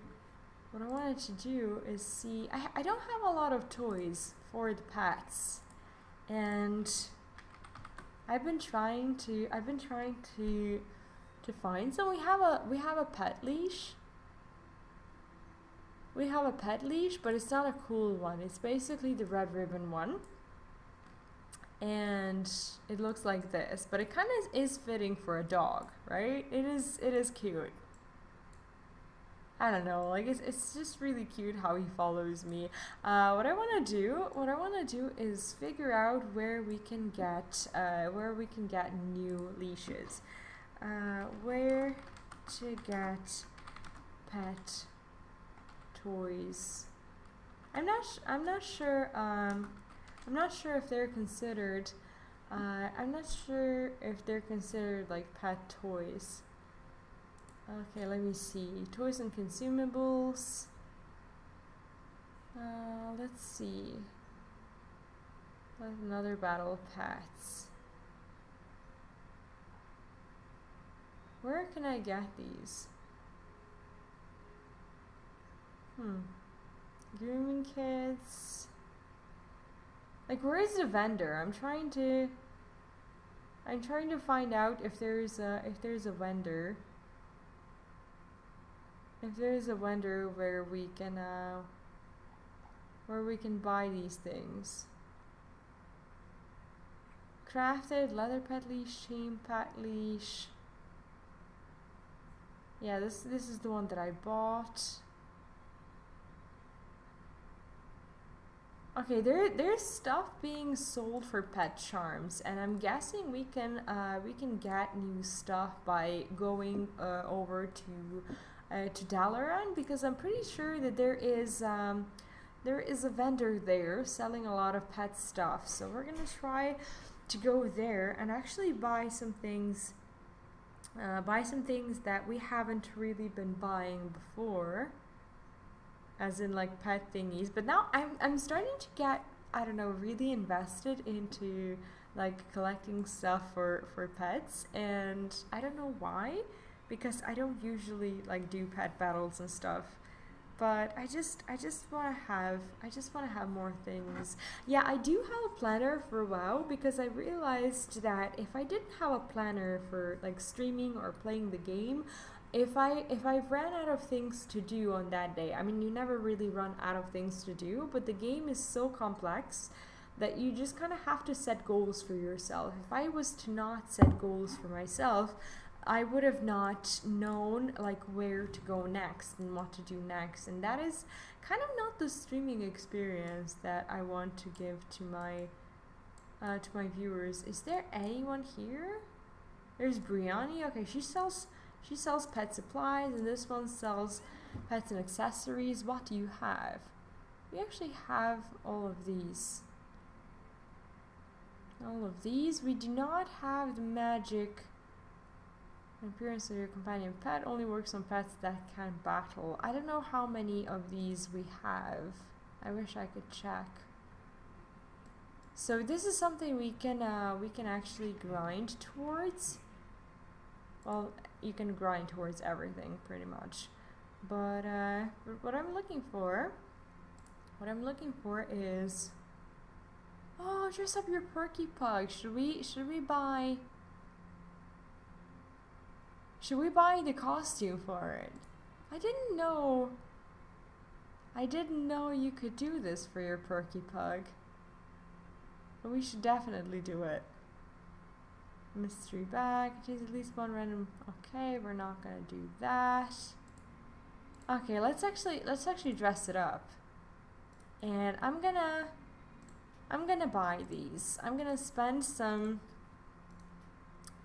do is see, I don't have a lot of toys for the pets. And I've been trying to find some. We have a pet leash. We have a pet leash, but it's not a cool one. It's basically the red ribbon one. And it looks like this, but it kind of is fitting for a dog, right? It is cute. I don't know, like it's just really cute how he follows me. What I want to do is figure out where we can get new leashes. Where to get pet toys. I'm not sure if they're considered like pet toys. Okay, let me see. Toys and consumables. Let's see. There's another battle of pets. Where can I get these? Grooming kits. Like, where is the vendor? I'm trying to find out if there's a vendor. If there's a vendor where we can buy these things. Crafted leather pet leash, chain pet leash. Yeah, this is the one that I bought. Okay, there's stuff being sold for pet charms, and I'm guessing we can get new stuff by going over to Dalaran, because I'm pretty sure that there is a vendor there selling a lot of pet stuff. So we're gonna try to go there and actually buy some things that we haven't really been buying before, as in like pet thingies. But now I'm starting to get, I don't know, really invested into like collecting stuff for pets, and I don't know why, because I don't usually like do pet battles and stuff. But I just want to have more things. Yeah, I do have a planner for WoW, because I realized that if I didn't have a planner for like streaming or playing the game, if I ran out of things to do on that day, I mean, you never really run out of things to do, but the game is so complex that you just kind of have to set goals for yourself. If I was to not set goals for myself, I would have not known like where to go next and what to do next, and that is kind of not the streaming experience that I want to give to my viewers. Is there anyone here? There's Brianni. Okay, she sells pet supplies, and this one sells pets and accessories. What do you have? We actually have all of these. We do not have the magic. Appearance of your companion pet only works on pets that can battle. I don't know how many of these we have. I wish I could check. So this is something we can actually grind towards. Well, you can grind towards everything pretty much. But what I'm looking for is, oh, dress up your Perky Pug. Should we buy the costume for it? I didn't know you could do this for your Perky Pug. But we should definitely do it. Mystery bag. It is at least one random. Okay, we're not gonna do that. Okay, let's actually dress it up. And I'm gonna buy these. I'm gonna spend some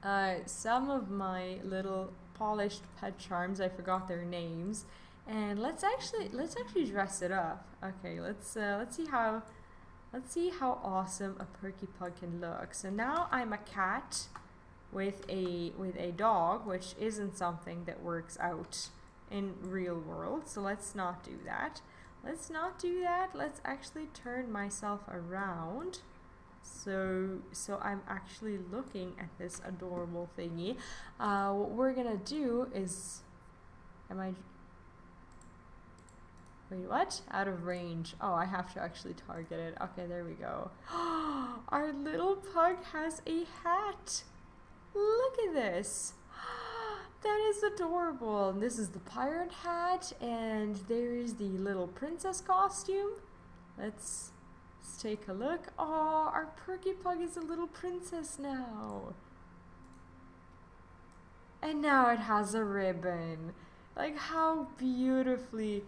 of my little polished pet charms. I forgot their names, and let's actually dress it up. Okay, let's see how awesome a Perky Pug can look. So now I'm a cat with a dog, which isn't something that works out in real world. So let's not do that. let's not do that. Let's actually turn myself around. So I'm actually looking at this adorable thingy. What we're gonna do is, wait, what? Out of range. Oh, I have to actually target it. Okay, there we go. Our little pug has a hat. Look at this. That is adorable. And this is the pirate hat, and there is the little princess costume. Let's take a look. Oh, our Perky Pug is a little princess now. And now it has a ribbon. Like, how beautifully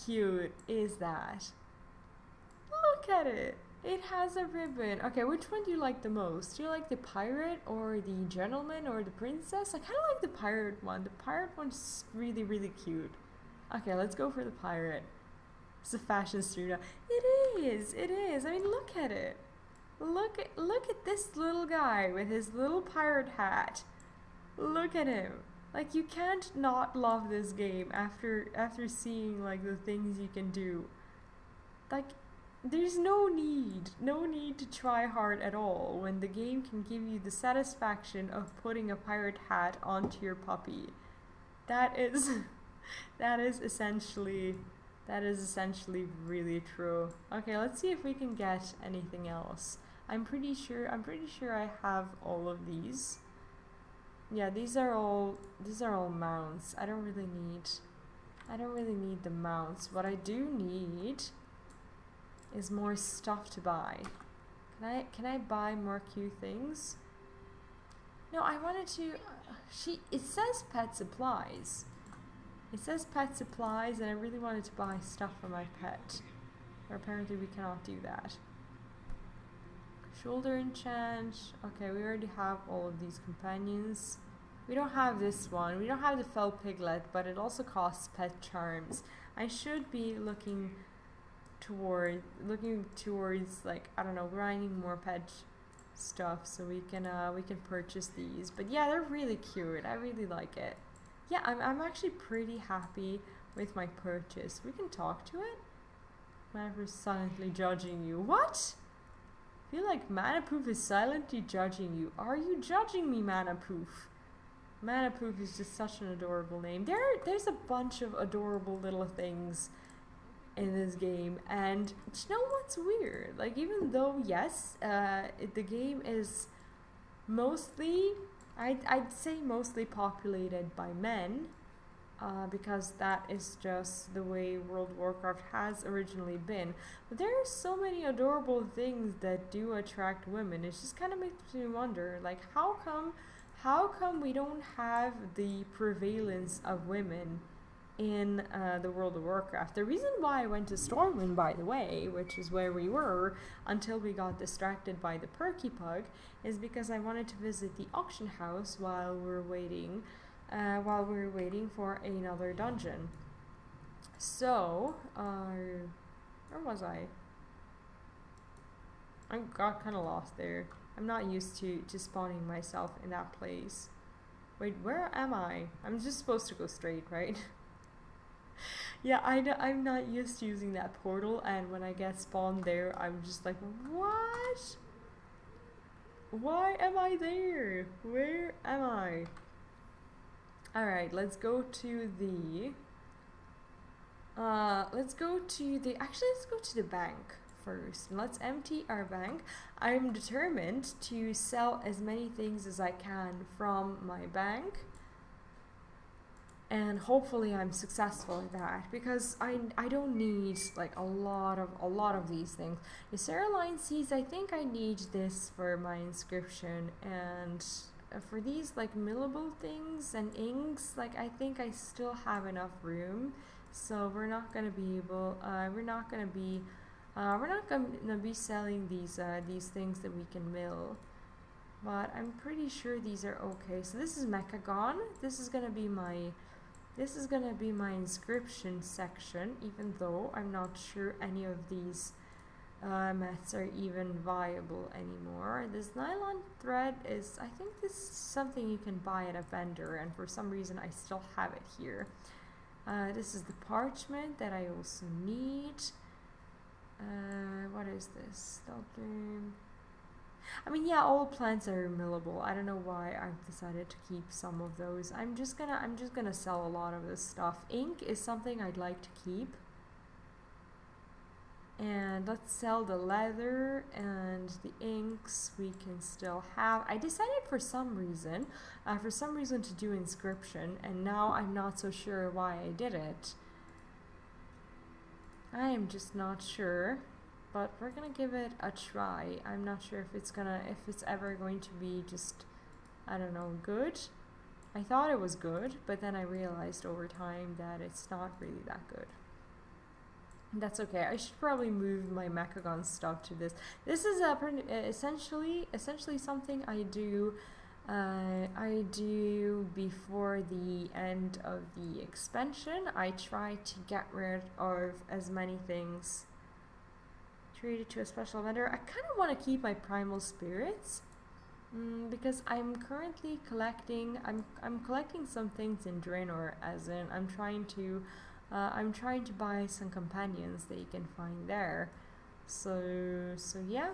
cute is that? Look at it. It has a ribbon. Okay, which one do you like the most? Do you like the pirate or the gentleman or the princess? I kind of like the pirate one. The pirate one's really, really cute. Okay, let's go for the pirate. It's a fashion stream now. It is. It is. I mean, look at it. Look at this little guy with his little pirate hat. Look at him. Like, you can't not love this game after seeing like the things you can do. Like, there's no need to try hard at all when the game can give you the satisfaction of putting a pirate hat onto your puppy. That is essentially really true. Okay, let's see if we can get anything else. I'm pretty sure I have all of these. Yeah, these are all mounts. I don't really need the mounts. What I do need is more stuff to buy. Can I buy more cute things? No, I wanted to. It says pet supplies. It says pet supplies, and I really wanted to buy stuff for my pet. But apparently we cannot do that. Shoulder enchant. Okay, we already have all of these companions. We don't have this one. We don't have the fell piglet, but it also costs pet charms. I should be looking towards like, I don't know, grinding more pet stuff so we can purchase these. But yeah, they're really cute. I really like it. Yeah, I'm actually pretty happy with my purchase. We can talk to it. Manaproof silently judging you. What? I feel like Manaproof is silently judging you. Are you judging me, Manaproof? Manaproof is just such an adorable name. There's a bunch of adorable little things in this game, and you know what's weird? Like, even though yes, the game is mostly, I'd say mostly populated by men, because that is just the way World of Warcraft has originally been. But there are so many adorable things that do attract women. It just kind of makes me wonder, like, how come we don't have the prevalence of women in the World of Warcraft? The reason why I went to Stormwind, by the way, which is where we were until we got distracted by the Perky Pug, is because I wanted to visit the auction house while we were waiting for another dungeon. So, where was I? I got kind of lost there. I'm not used to spawning myself in that place. Wait, where am I? I'm just supposed to go straight, right? Yeah, I'm not used to using that portal, and when I get spawned there, I'm just like, what? Why am I there? Where am I? Alright, let's go to the bank first. And let's empty our bank. I'm determined to sell as many things as I can from my bank, and hopefully I'm successful at that, because I don't need like a lot of these things. The Cerulean Seeds, I think I need this for my inscription, and for these like millable things and inks, like I think I still have enough room, so we're not gonna be selling these things that we can mill, but I'm pretty sure these are okay. So this is Mechagon. This is gonna be my inscription section, even though I'm not sure any of these meths are even viable anymore. This nylon thread is, I think this is something you can buy at a vendor, and for some reason I still have it here. This is the parchment that I also need. What is this? I mean, yeah, all plants are millable. I don't know why I've decided to keep some of those. I'm just gonna sell a lot of this stuff. Ink is something I'd like to keep. And let's sell the leather, and the inks we can still have. I decided for some reason to do inscription, and now I'm not so sure why I did it. I am just not sure, but we're gonna give it a try. I'm not sure if it's ever going to be just, I don't know, good. I thought it was good, but then I realized over time that it's not really that good. That's okay. I should probably move my Mechagon stuff to this. This is essentially something I do before the end of the expansion. I try to get rid of as many things. Trade it to a special vendor. I kind of want to keep my primal spirits because I'm currently collecting. I'm collecting some things in Draenor, as in I'm trying to buy some companions that you can find there. So yeah.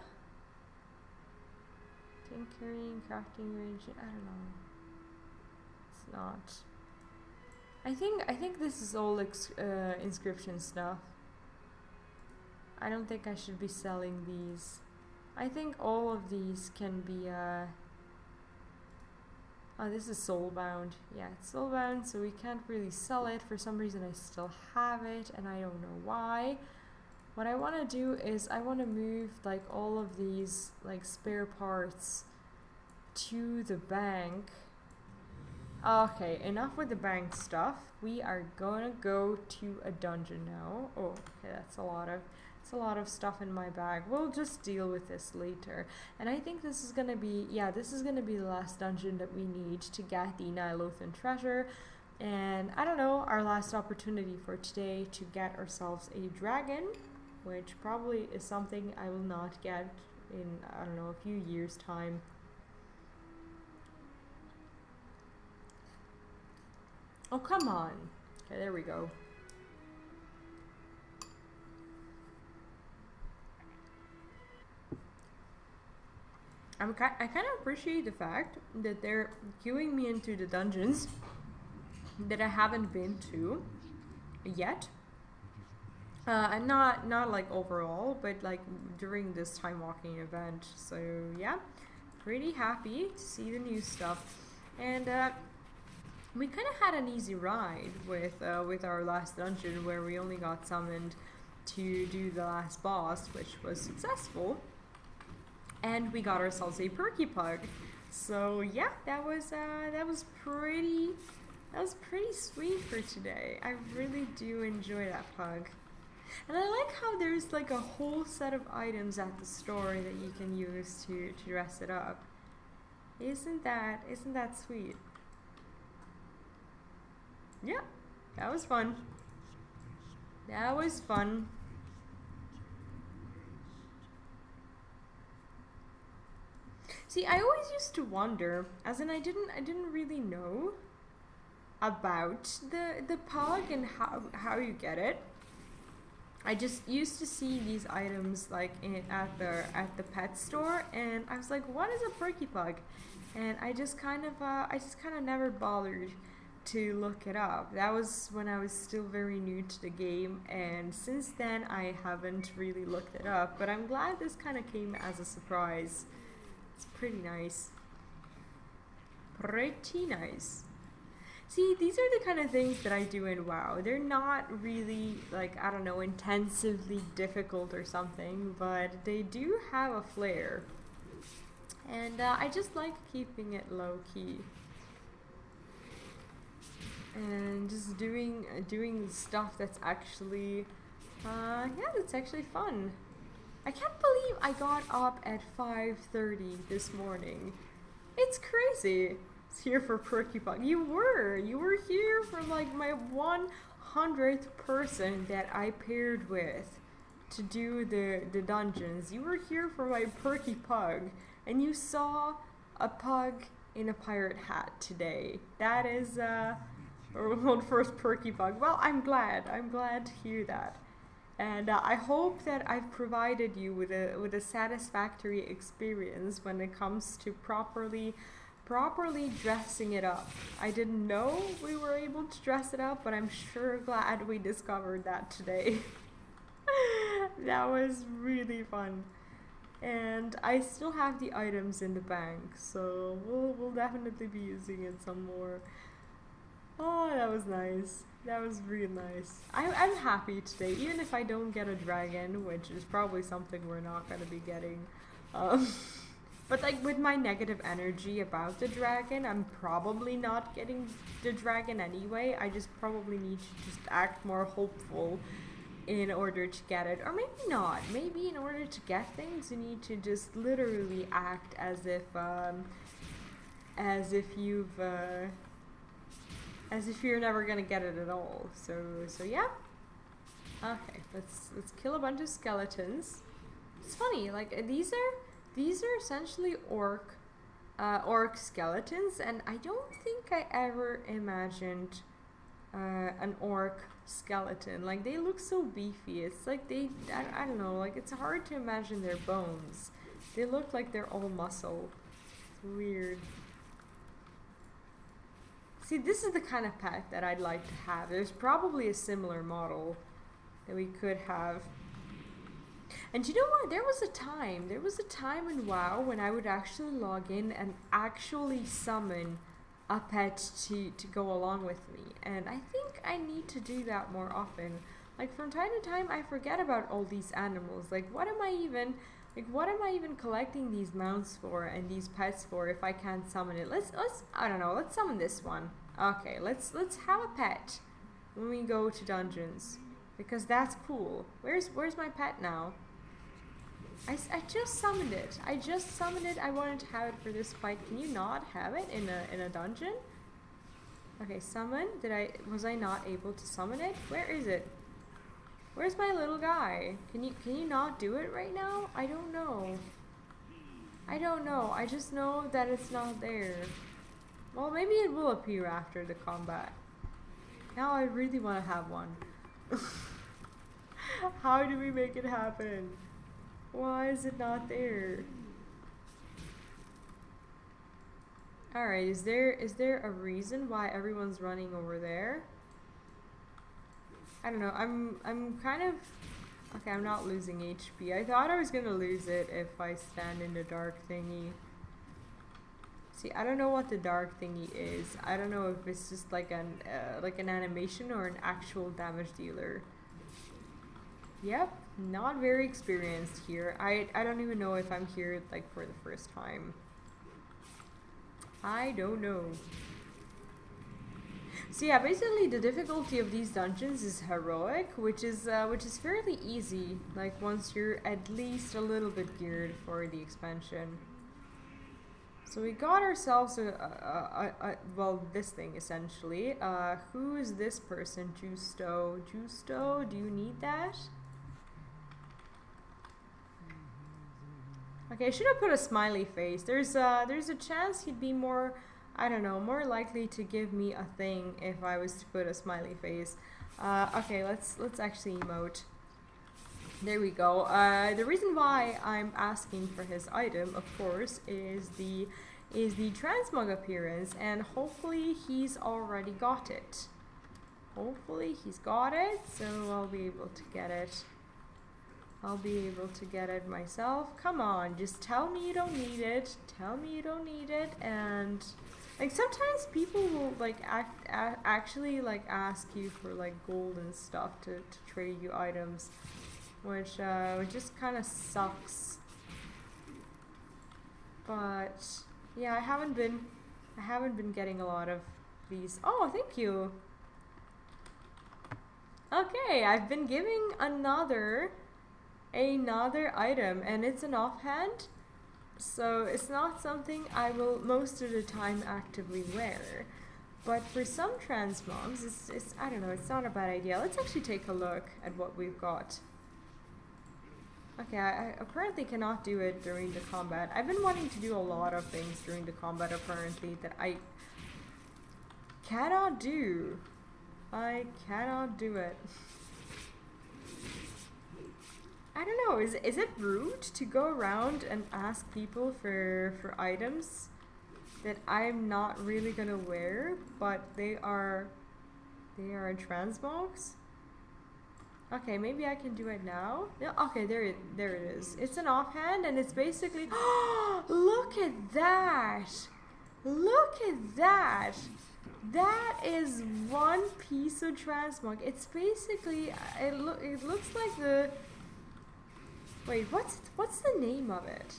Tinkering, crafting range, I don't know. It's not. I think this is all inscription stuff. I don't think I should be selling these. I think all of these can be oh, this is soulbound. Yeah, it's soulbound, so we can't really sell it. For some reason I still have it, and I don't know why. What I want to do is I want to move like all of these like spare parts to the bank. Okay, enough with the bank stuff. We are gonna go to a dungeon now. Oh, okay, that's a lot of stuff in my bag. We'll just deal with this later. And I think this is gonna be, yeah, this is gonna be the last dungeon that we need to get the Nilothan treasure. And I don't know, our last opportunity for today to get ourselves a dragon, which probably is something I will not get in, I don't know, a few years' time. Oh, come on. Okay, there we go. I kind of appreciate the fact that they're queuing me into the dungeons that I haven't been to yet. And not like overall, but like during this time walking event. So yeah, pretty happy to see the new stuff. And we kind of had an easy ride with our last dungeon, where we only got summoned to do the last boss, which was successful. And we got ourselves a Perky Pug. So yeah, that was pretty sweet for today. I really do enjoy that pug. And I like how there's like a whole set of items at the store that you can use to dress it up. Isn't that sweet? Yeah, that was fun. That was fun. See, I always used to wonder, as in I didn't really know about the pug and how you get it. I just used to see these items like at the pet store, and I was like, what is a Perky Pug? And I just kind of never bothered to look it up. That was when I was still very new to the game, and since then I haven't really looked it up, but I'm glad this kind of came as a surprise. It's pretty nice. Pretty nice. See, these are the kind of things that I do in WoW. They're not really, like, I don't know, intensively difficult or something, but they do have a flair. And I just like keeping it low-key. And just doing stuff that's actually, that's actually fun. I can't believe I got up at 5:30 this morning. It's crazy. It's here for Perky Pug. You were here for like my 100th person that I paired with to do the dungeons. You were here for my Perky Pug, and you saw a pug in a pirate hat today. That is World first Perky Pug. Well, I'm glad to hear that. And I hope that I've provided you with a satisfactory experience when it comes to properly dressing it up. I didn't know we were able to dress it up, but I'm sure glad we discovered that today. That was really fun. And I still have the items in the bank, so we'll definitely be using it some more. Oh, that was nice. That was real nice. I'm happy today, even if I don't get a dragon, which is probably something we're not going to be getting. But like with my negative energy about the dragon, I'm probably not getting the dragon anyway. I just probably need to just act more hopeful in order to get it. Or maybe not. Maybe in order to get things, you need to just literally act as if you're never gonna get it at all. So yeah. Okay, let's kill a bunch of skeletons. It's funny, like these are essentially orc skeletons, and I don't think I ever imagined an orc skeleton. Like they look so beefy. It's like I don't know, like it's hard to imagine their bones. They look like they're all muscle. It's weird. See, this is the kind of pet that I'd like to have. There's probably a similar model that we could have. And you know what? There was a time in WoW when I would actually log in and actually summon a pet to go along with me. And I think I need to do that more often. Like from time to time I forget about all these animals. Like what am I even collecting these mounts for and these pets for if I can't summon it? Let's summon this one. Okay, let's have a pet when we go to dungeons, because that's cool. Where's my pet now? I just summoned it. I wanted to have it for this fight. Can you not have it in a dungeon? Okay, summon. Was I not able to summon it? Where is it? Where's my little guy? Can you not do it right now? I don't know. I just know that it's not there. Well, maybe it will appear after the combat. Now I really want to have one. How do we make it happen? Why is it not there? Alright, is there a reason why everyone's running over there? I don't know, I'm kind of... Okay, I'm not losing HP. I thought I was gonna lose it if I stand in the dark thingy. See, I don't know what the dark thingy is. I don't know if it's just like an animation or an actual damage dealer. Yep, not very experienced here. I don't even know if I'm here like for the first time. I don't know. So yeah, basically the difficulty of these dungeons is heroic, which is fairly easy, like once you're at least a little bit geared for the expansion. So we got ourselves well, this thing essentially. Who is this person? Justo, do you need that? Okay, I should have put a smiley face. There's a chance he'd be more, I don't know, more likely to give me a thing if I was to put a smiley face. Okay, let's actually emote. There we go. The reason why I'm asking for his item, of course, is the transmog appearance, and hopefully he's already got it. Hopefully he's got it, so I'll be able to get it. I'll be able to get it myself. Come on, just tell me you don't need it. Tell me you don't need it. And like sometimes people will like actually like ask you for like gold and stuff to trade you items, which just kind of sucks. But yeah, I haven't been getting a lot of these. Oh, thank you. Okay, I've been giving another item, and it's an offhand, so it's not something I will most of the time actively wear. But for some transmogs, it's I don't know, it's not a bad idea. Let's actually take a look at what we've got. Okay, I apparently cannot do it during the combat. I've been wanting to do a lot of things during the combat apparently that cannot do. I cannot do it. I don't know, is it rude to go around and ask people for items that I'm not really gonna wear, but they are transmogs? Okay, maybe I can do it now. No, okay, there it is. It's an offhand, and it's basically. Look at that! Look at that! That is one piece of transmog. It's basically it looks like the. Wait, what's the name of it?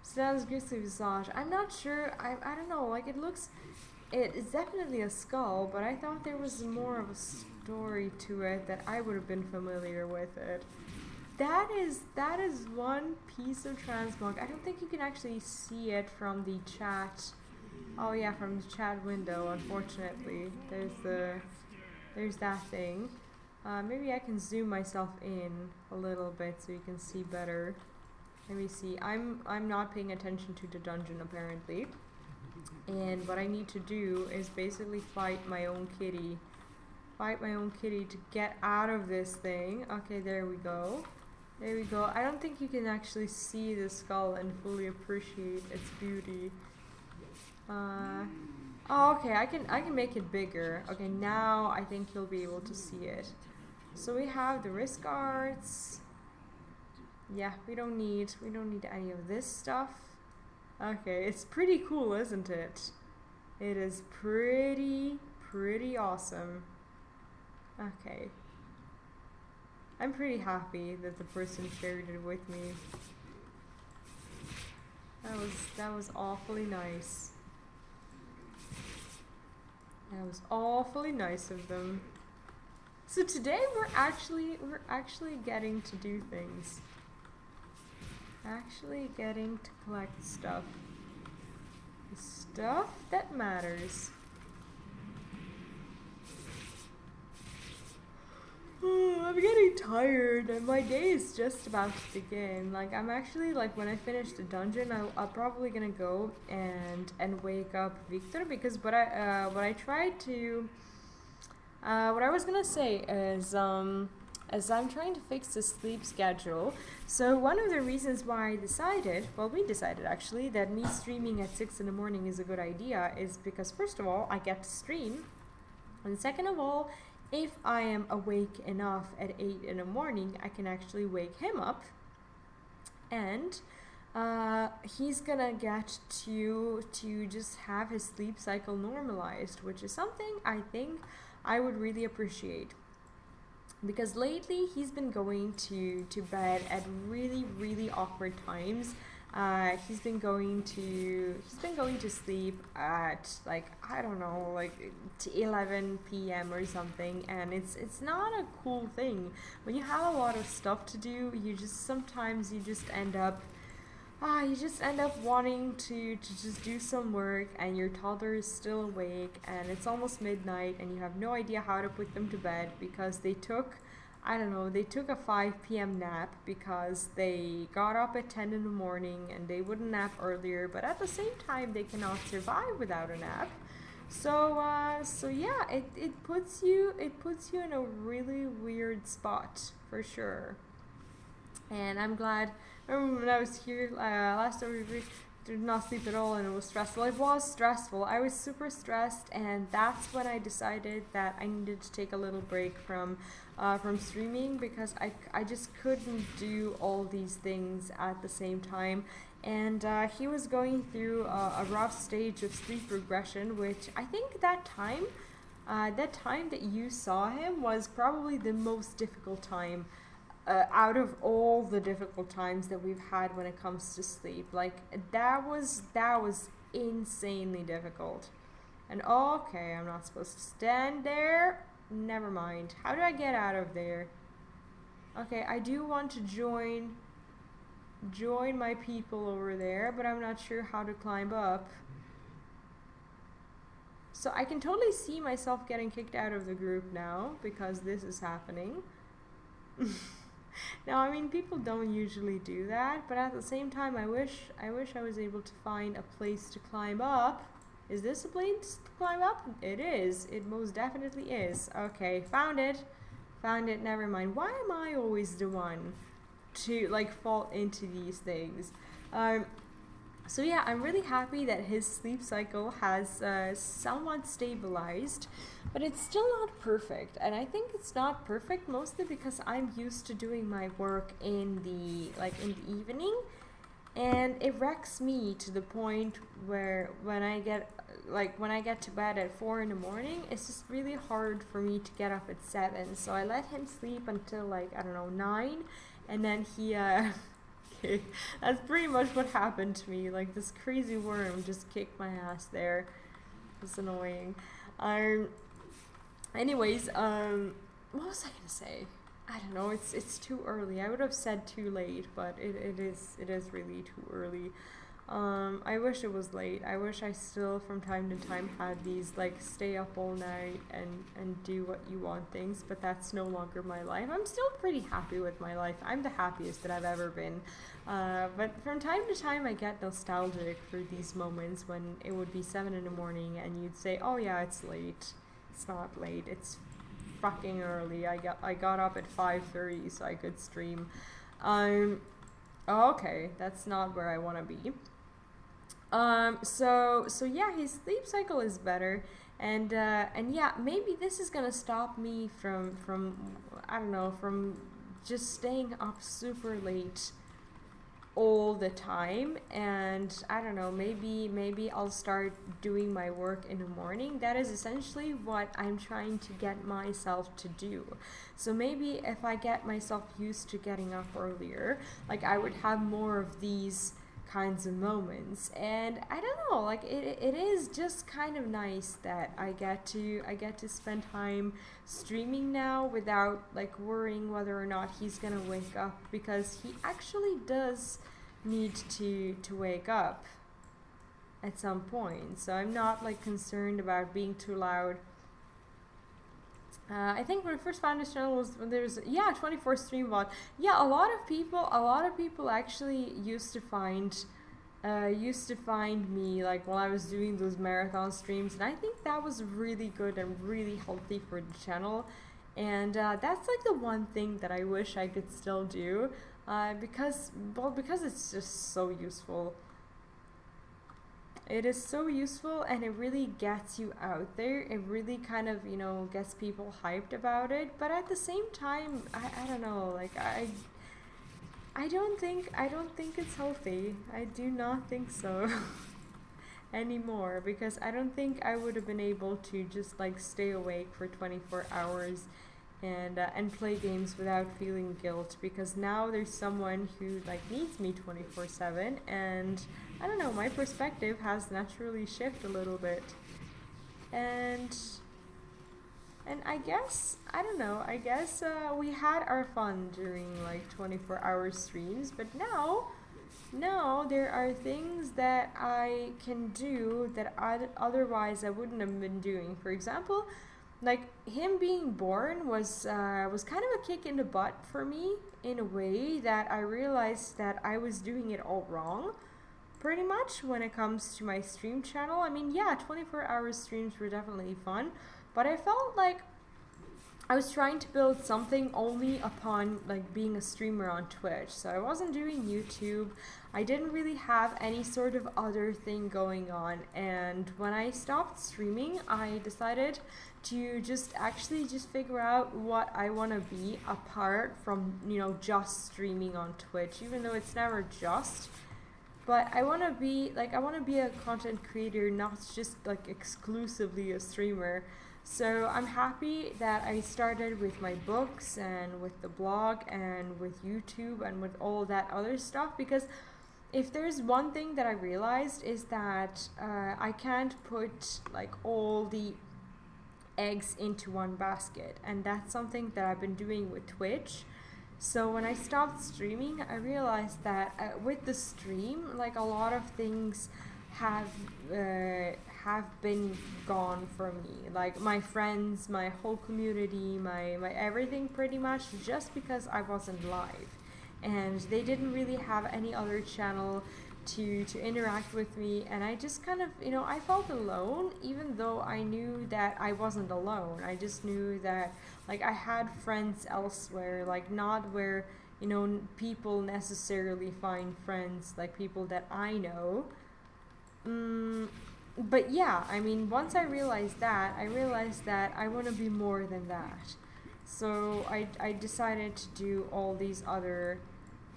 Stan's Grizzly Visage. I'm not sure. I don't know. Like it's definitely a skull, but I thought there was more of a story to it that I would have been familiar with it. That is one piece of transmog. I don't think you can actually see it from the chat. Oh yeah, from the chat window. Unfortunately, there's that thing. Maybe I can zoom myself in a little bit so you can see better. Let me see. I'm not paying attention to the dungeon apparently. And what I need to do is basically fight my own kitty. Fight my own kitty to get out of this thing. Okay, there we go. There we go. I don't think you can actually see the skull and fully appreciate its beauty. Oh, okay, I can make it bigger. Okay, now I think you'll be able to see it. So we have the wrist guards. Yeah, we don't need any of this stuff. Okay, it's pretty cool, isn't it? It is pretty awesome. Okay. I'm pretty happy that the person shared it with me. That was awfully nice. That was awfully nice of them. So today we're actually getting to do things. Actually getting to collect stuff. The stuff that matters. I'm getting tired and my day is just about to begin. Like I'm actually when I finish the dungeon I'm probably gonna go and wake up Victor, because what I tried to what I was gonna say is as I'm trying to fix the sleep schedule. So one of the reasons why we decided actually that me streaming at 6 in the morning is a good idea is because first of all I get to stream, and second of all, if I am awake enough at 8 in the morning, I can actually wake him up, and he's gonna get to just have his sleep cycle normalized, which is something I think I would really appreciate. Because lately he's been going to bed at really awkward times. He's been going to sleep at I don't know, to 11 p.m. or something, and it's not a cool thing. When you have a lot of stuff to do, sometimes you just end up wanting to just do some work, and your toddler is still awake and it's almost midnight and you have no idea how to put them to bed because they took a 5 p.m. nap because they got up at 10 in the morning and they wouldn't nap earlier, but at the same time they cannot survive without a nap. So yeah, it puts you in a really weird spot for sure. And I'm glad. I remember when I was here last time, we did not sleep at all, and it was stressful. It was stressful. I was super stressed, and that's when I decided that I needed to take a little break from streaming, because I just couldn't do all these things at the same time. And he was going through a rough stage of sleep regression, which I think that time that you saw him was probably the most difficult time. Out of all the difficult times that we've had when it comes to sleep, that was insanely difficult. And okay, I'm not supposed to stand there. Never mind. How do I get out of there? Okay, I do want to join my people over there, but I'm not sure how to climb up. So I can totally see myself getting kicked out of the group now because this is happening. Now, I mean, people don't usually do that, but at the same time, I wish I was able to find a place to climb up. Is this a place to climb up? It is. It most definitely is. Okay, found it. Found it, never mind. Why am I always the one to like fall into these things? So yeah, I'm really happy that his sleep cycle has somewhat stabilized, but it's still not perfect. And I think it's not perfect mostly because I'm used to doing my work in the evening, and it wrecks me to the point where when I get to bed at 4 in the morning, it's just really hard for me to get up at 7. So I let him sleep until like, I don't know, 9, and then he that's pretty much what happened to me. Like, this crazy worm just kicked my ass there. It's annoying. Anyways, what was I gonna say? I don't know. It's too early. I would have said too late, but it is really too early. I wish it was late. I wish I still from time to time had these like stay up all night and do what you want things, but that's no longer my life. I'm still pretty happy with my life. I'm the happiest that I've ever been. But from time to time I get nostalgic for these moments when it would be 7 in the morning and you'd say, oh yeah, it's late. It's not late. It's fucking early. I got up at 5:30 so I could stream. Okay, that's not where I want to be. So yeah, his sleep cycle is better, and yeah, maybe this is gonna stop me from I don't know, from just staying up super late all the time. And I don't know, maybe I'll start doing my work in the morning. That is essentially what I'm trying to get myself to do. So maybe if I get myself used to getting up earlier, like I would have more of these kinds of moments. And I don't know, like it is just kind of nice that I get to spend time streaming now without like worrying whether or not he's gonna wake up, because he actually does need to wake up at some point. So I'm not like concerned about being too loud. I think when I first found this channel was when there's 24 stream bot. Yeah, a lot of people actually used to find me like while I was doing those marathon streams, and I think that was really good and really healthy for the channel. And that's like the one thing that I wish I could still do, because it's just so useful. It is so useful, and it really gets you out there. It really kind of, gets people hyped about it. But at the same time, I don't know, like I don't think it's healthy. I do not think so anymore, because I don't think I would have been able to just like stay awake for 24 hours and play games without feeling guilt, because now there's someone who like needs me 24/7, and I don't know, my perspective has naturally shifted a little bit. And I guess, I don't know, we had our fun during like 24-hour streams, but now there are things that I can do that otherwise I wouldn't have been doing. For example, like him being born was kind of a kick in the butt for me, in a way that I realized that I was doing it all wrong, pretty much, when it comes to my stream channel. I mean, yeah, 24-hour streams were definitely fun, but I felt like I was trying to build something only upon like being a streamer on Twitch. So I wasn't doing YouTube. I didn't really have any sort of other thing going on. And when I stopped streaming, I decided to just figure out what I want to be apart from, just streaming on Twitch, even though it's never just. But I want to be a content creator, not just like exclusively a streamer. So I'm happy that I started with my books and with the blog and with YouTube and with all that other stuff, because if there's one thing that I realized is that I can't put like all the eggs into one basket, and that's something that I've been doing with Twitch. So when I stopped streaming, I realized that with the stream, like a lot of things have been gone from me, like my friends, my whole community, my everything, pretty much, just because I wasn't live, and they didn't really have any other channel to interact with me, and I just kind of, you know, I felt alone, even though I knew that I wasn't alone. I just knew that, like, I had friends elsewhere, like, not where, you know, people necessarily find friends, like people that I know. But yeah, I mean, once I realized that I want to be more than that. So I decided to do all these other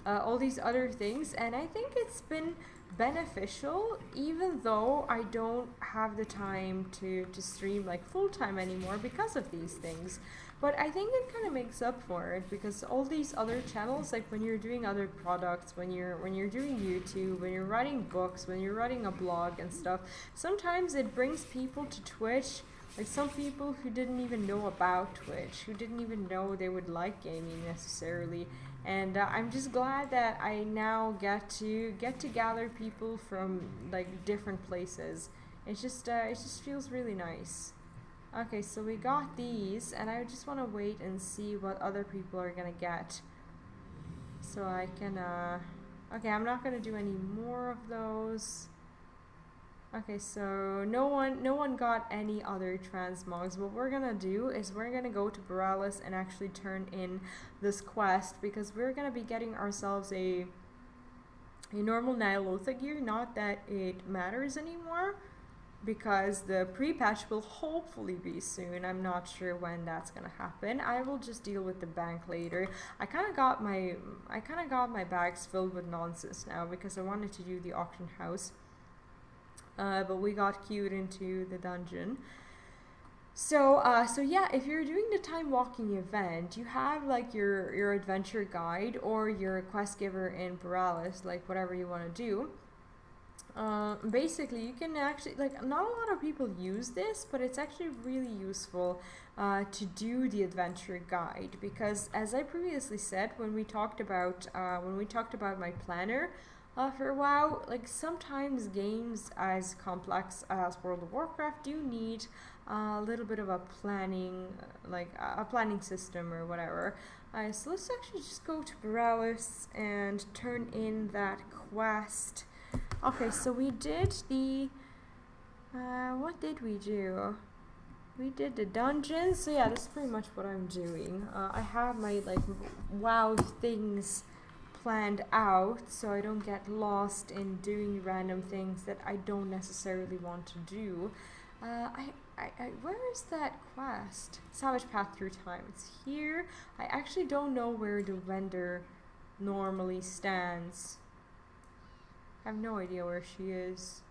things, and I think it's been beneficial, even though I don't have the time to stream like full time anymore because of these things. But I think it kind of makes up for it, because all these other channels, like when you're doing other products, when you're doing YouTube, when you're writing books, when you're writing a blog and stuff, sometimes it brings people to Twitch, like some people who didn't even know about Twitch, who didn't even know they would like gaming necessarily. And I'm just glad that I now get to gather people from like different places. It just feels really nice. Okay, so we got these, and I just want to wait and see what other people are gonna get, so I can okay, I'm not gonna do any more of those. Okay, so no one got any other transmogs. What we're gonna do is we're gonna go to Borealis and actually turn in this quest, because we're gonna be getting ourselves a normal Nyalotha gear. Not that it matters anymore, because the pre-patch will hopefully be soon. I'm not sure when that's gonna happen. I will just deal with the bank later. I kind of got my bags filled with nonsense now, because I wanted to do the auction house. But we got queued into the dungeon. So yeah, if you're doing the time walking event, you have like your adventure guide or your quest giver in Borealis, like whatever you want to do. Basically, you can actually, like, not a lot of people use this, but it's actually really useful to do the adventure guide, because as I previously said, when we talked about my planner for a while, like sometimes games as complex as World of Warcraft do need a little bit of a planning, like a planning system or whatever. So let's actually just go to Borealis and turn in that quest. Okay, so we did the, what did we do? We did the dungeons, so yeah, that's pretty much what I'm doing. I have my, like, WoW things planned out, so I don't get lost in doing random things that I don't necessarily want to do. Where is that quest? Savage Path Through Time. It's here. I actually don't know where the vendor normally stands. I have no idea where she is. Is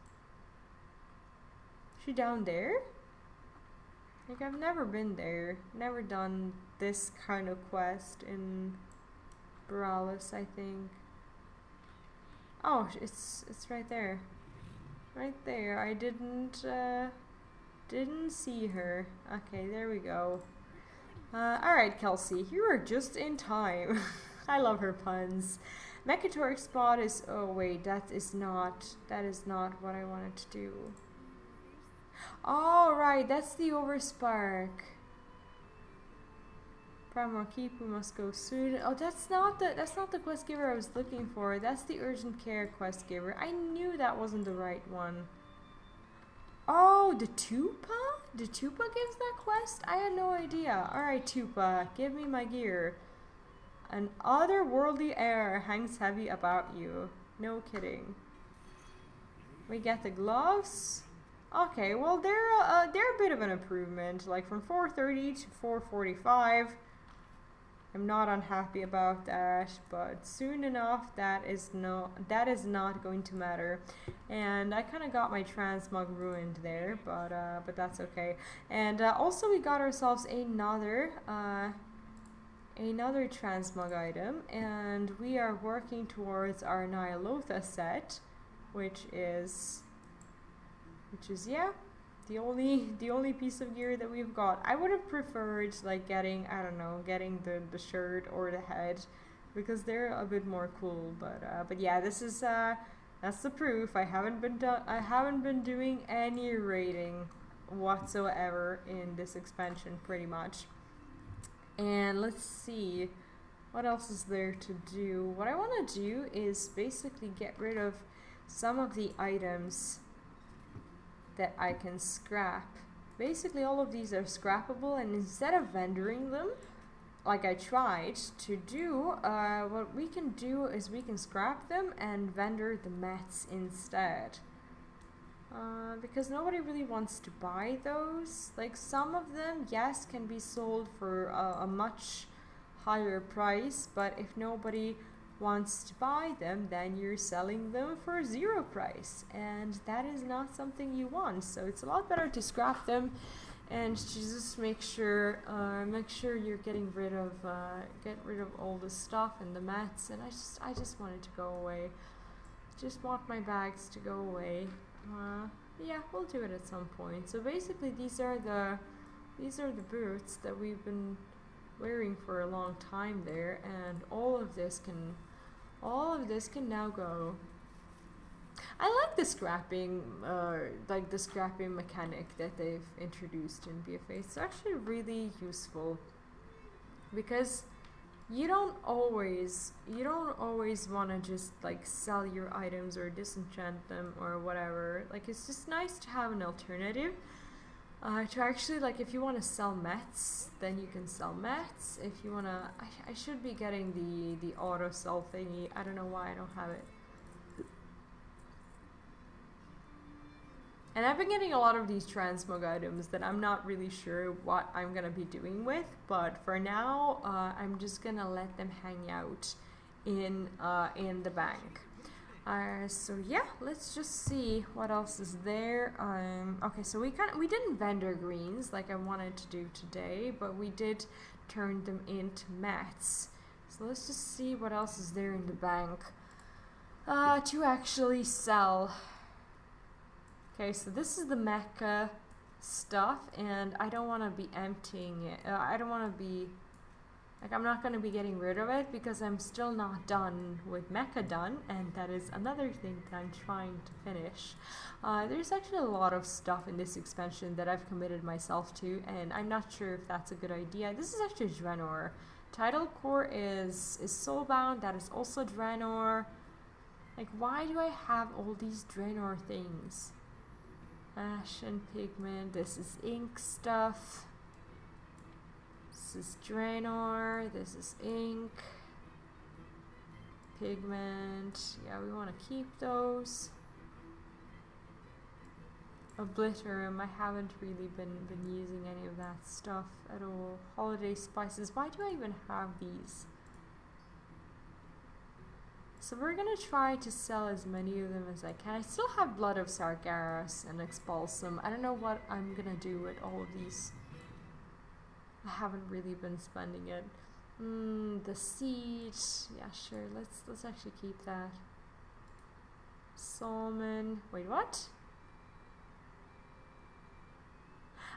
she down there? Like, I've never been there. Never done this kind of quest in Borealis, I think. Oh, it's right there. Right there. I didn't see her. Okay, there we go. Alright, Kelsey, you are just in time. I love her puns. Mechatoric spot is, oh wait, that is not what I wanted to do. Oh right, that's the overspark. Primor Keep, we must go soon. Oh, that's not the quest giver I was looking for. That's the urgent care quest giver. I knew that wasn't the right one. Oh, the Tupa? The Tupa gives that quest? I had no idea. Alright, Tupa, give me my gear. An otherworldly air hangs heavy about you. No kidding. We get the gloves. Okay, well they're a bit of an improvement, like from 430 to 445. I'm not unhappy about that, but soon enough that is not going to matter. And I kind of got my transmog ruined there, but that's okay. And also we got ourselves another transmog item, and we are working towards our Nyalotha set, which is yeah, the only piece of gear that we've got. I would have preferred like getting the shirt or the head, because they're a bit more cool, but yeah, this is that's the proof. I haven't been doing any raiding whatsoever in this expansion pretty much. And let's see, what else is there to do? What I want to do is basically get rid of some of the items that I can scrap. Basically all of these are scrappable, and instead of vendoring them like I tried to do, what we can do is we can scrap them and vendor the mats instead. Because nobody really wants to buy those. Like some of them, yes, can be sold for a much higher price, but if nobody wants to buy them, then you're selling them for 0 price, and that is not something you want. So it's a lot better to scrap them and to just make sure you're getting rid of all the stuff and the mats. And I just want it to go away. Just want my bags to go away. Yeah, we'll do it at some point. So basically these are the boots that we've been wearing for a long time there, and all of this can now go. I like the scrapping mechanic that they've introduced in BFA. It's actually really useful because you don't always want to just like sell your items or disenchant them or whatever. Like it's just nice to have an alternative. To actually, like, if you want to sell mats, then you can sell mats. If you want to, I should be getting the auto sell thingy. I don't know why I don't have it. And I've been getting a lot of these transmog items that I'm not really sure what I'm going to be doing with. But for now, I'm just going to let them hang out in the bank. So yeah, let's just see what else is there. Okay, so we didn't vendor greens like I wanted to do today, but we did turn them into mats. So let's just see what else is there in the bank to actually sell. Okay, so this is the mecha stuff, and I don't want to be emptying it. I don't want to be I'm not going to be getting rid of it because I'm still not done with Mecha done, and that is another thing that I'm trying to finish. There's actually a lot of stuff in this expansion that I've committed myself to, and I'm not sure if that's a good idea. This is actually Draenor. Title Core is Soulbound, that is also Draenor. Like, why do I have all these Draenor things? Ashen Pigment, this is ink stuff. This is Draenor, this is ink, pigment, yeah, we want to keep those. Obliterum, I haven't really been using any of that stuff at all. Holiday spices, why do I even have these? So we're gonna try to sell as many of them as I can. I still have Blood of Sargeras and Expulsum. I don't know what I'm gonna do with all of these. I haven't really been spending it. The seed, yeah, sure. Let's actually keep that. Salmon. Wait, what?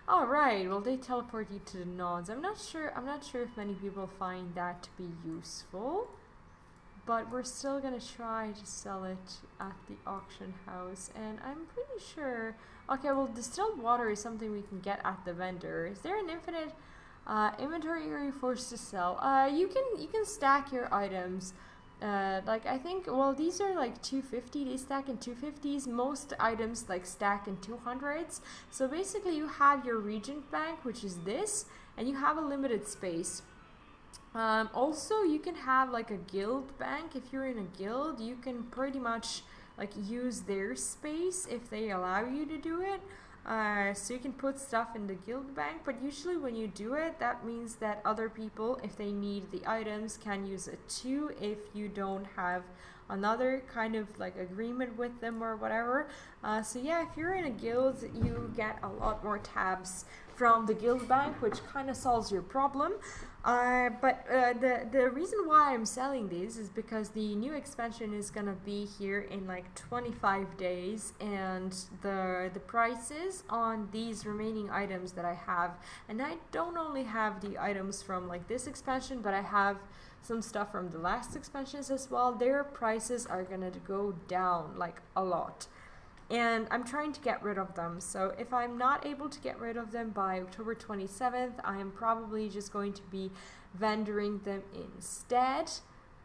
Oh, right. Well, they teleport you to the nodes. I'm not sure if many people find that to be useful, but we're still gonna try to sell it at the auction house, and I'm pretty sure. Okay, well, distilled water is something we can get at the vendor. Is there an infinite inventory area forced to sell? You can stack your items. Like, I think, well, these are like 250, they stack in 250s. Most items like stack in 200s. So basically you have your regent bank, which is this, and you have a limited space. Also, you can have like a guild bank. If you're in a guild, you can pretty much like use their space if they allow you to do it. So you can put stuff in the guild bank, but usually when you do it, that means that other people, if they need the items, can use it too if you don't have another kind of like agreement with them or whatever. So yeah, if you're in a guild, you get a lot more tabs from the guild bank, which kind of solves your problem. But the reason why I'm selling these is because the new expansion is gonna be here in like 25 days, and the prices on these remaining items that I have, and I don't only have the items from like this expansion, but I have some stuff from the last expansions as well. Their prices are gonna go down like a lot, and I'm trying to get rid of them. So if I'm not able to get rid of them by October 27th, I am probably just going to be vendoring them instead.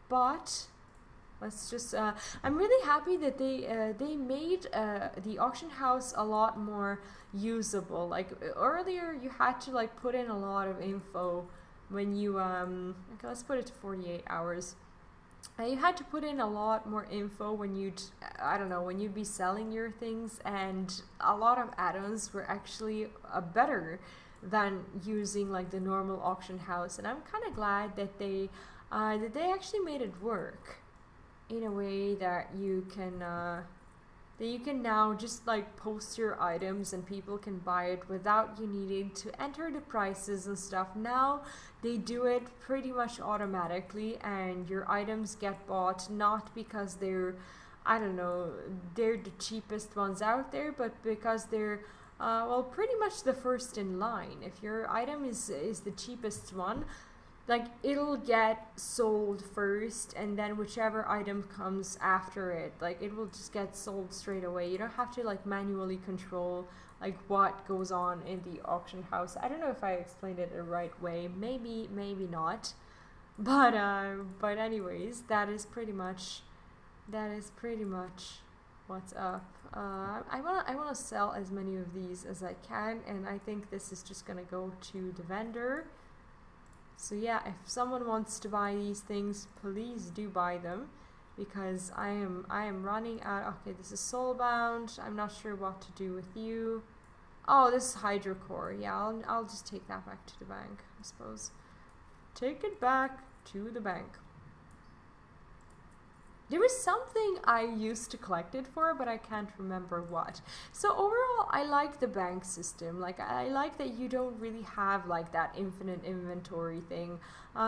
But let's just. I'm really happy that they made the auction house a lot more usable. Like earlier, you had to like put in a lot of info when you Okay, let's put it to 48 hours. You had to put in a lot more info when I don't know, when you'd be selling your things, and a lot of add-ons were actually better than using like the normal auction house. And I'm kind of glad that they actually made it work in a way that you can now just like post your items and people can buy it without you needing to enter the prices and stuff. Now they do it pretty much automatically, and your items get bought not because they're, I don't know, they're the cheapest ones out there, but because they're well, pretty much the first in line. If your item is the cheapest one, like it'll get sold first, and then whichever item comes after it, like it will just get sold straight away. You don't have to like manually control like what goes on in the auction house. I don't know if I explained it the right way. Maybe not. But anyways, that is pretty much what's up. I wanna sell as many of these as I can, and I think this is just gonna go to the vendor. So yeah, if someone wants to buy these things, please do buy them, because I am running out. Okay, this is soulbound. I'm not sure what to do with you. Oh, this is hydrocore. Yeah, I'll just take that back to the bank, I suppose. Take it back to the bank. There was something I used to collect it for, but I can't remember what. So overall, I like the bank system. Like, I like that you don't really have like that infinite inventory thing,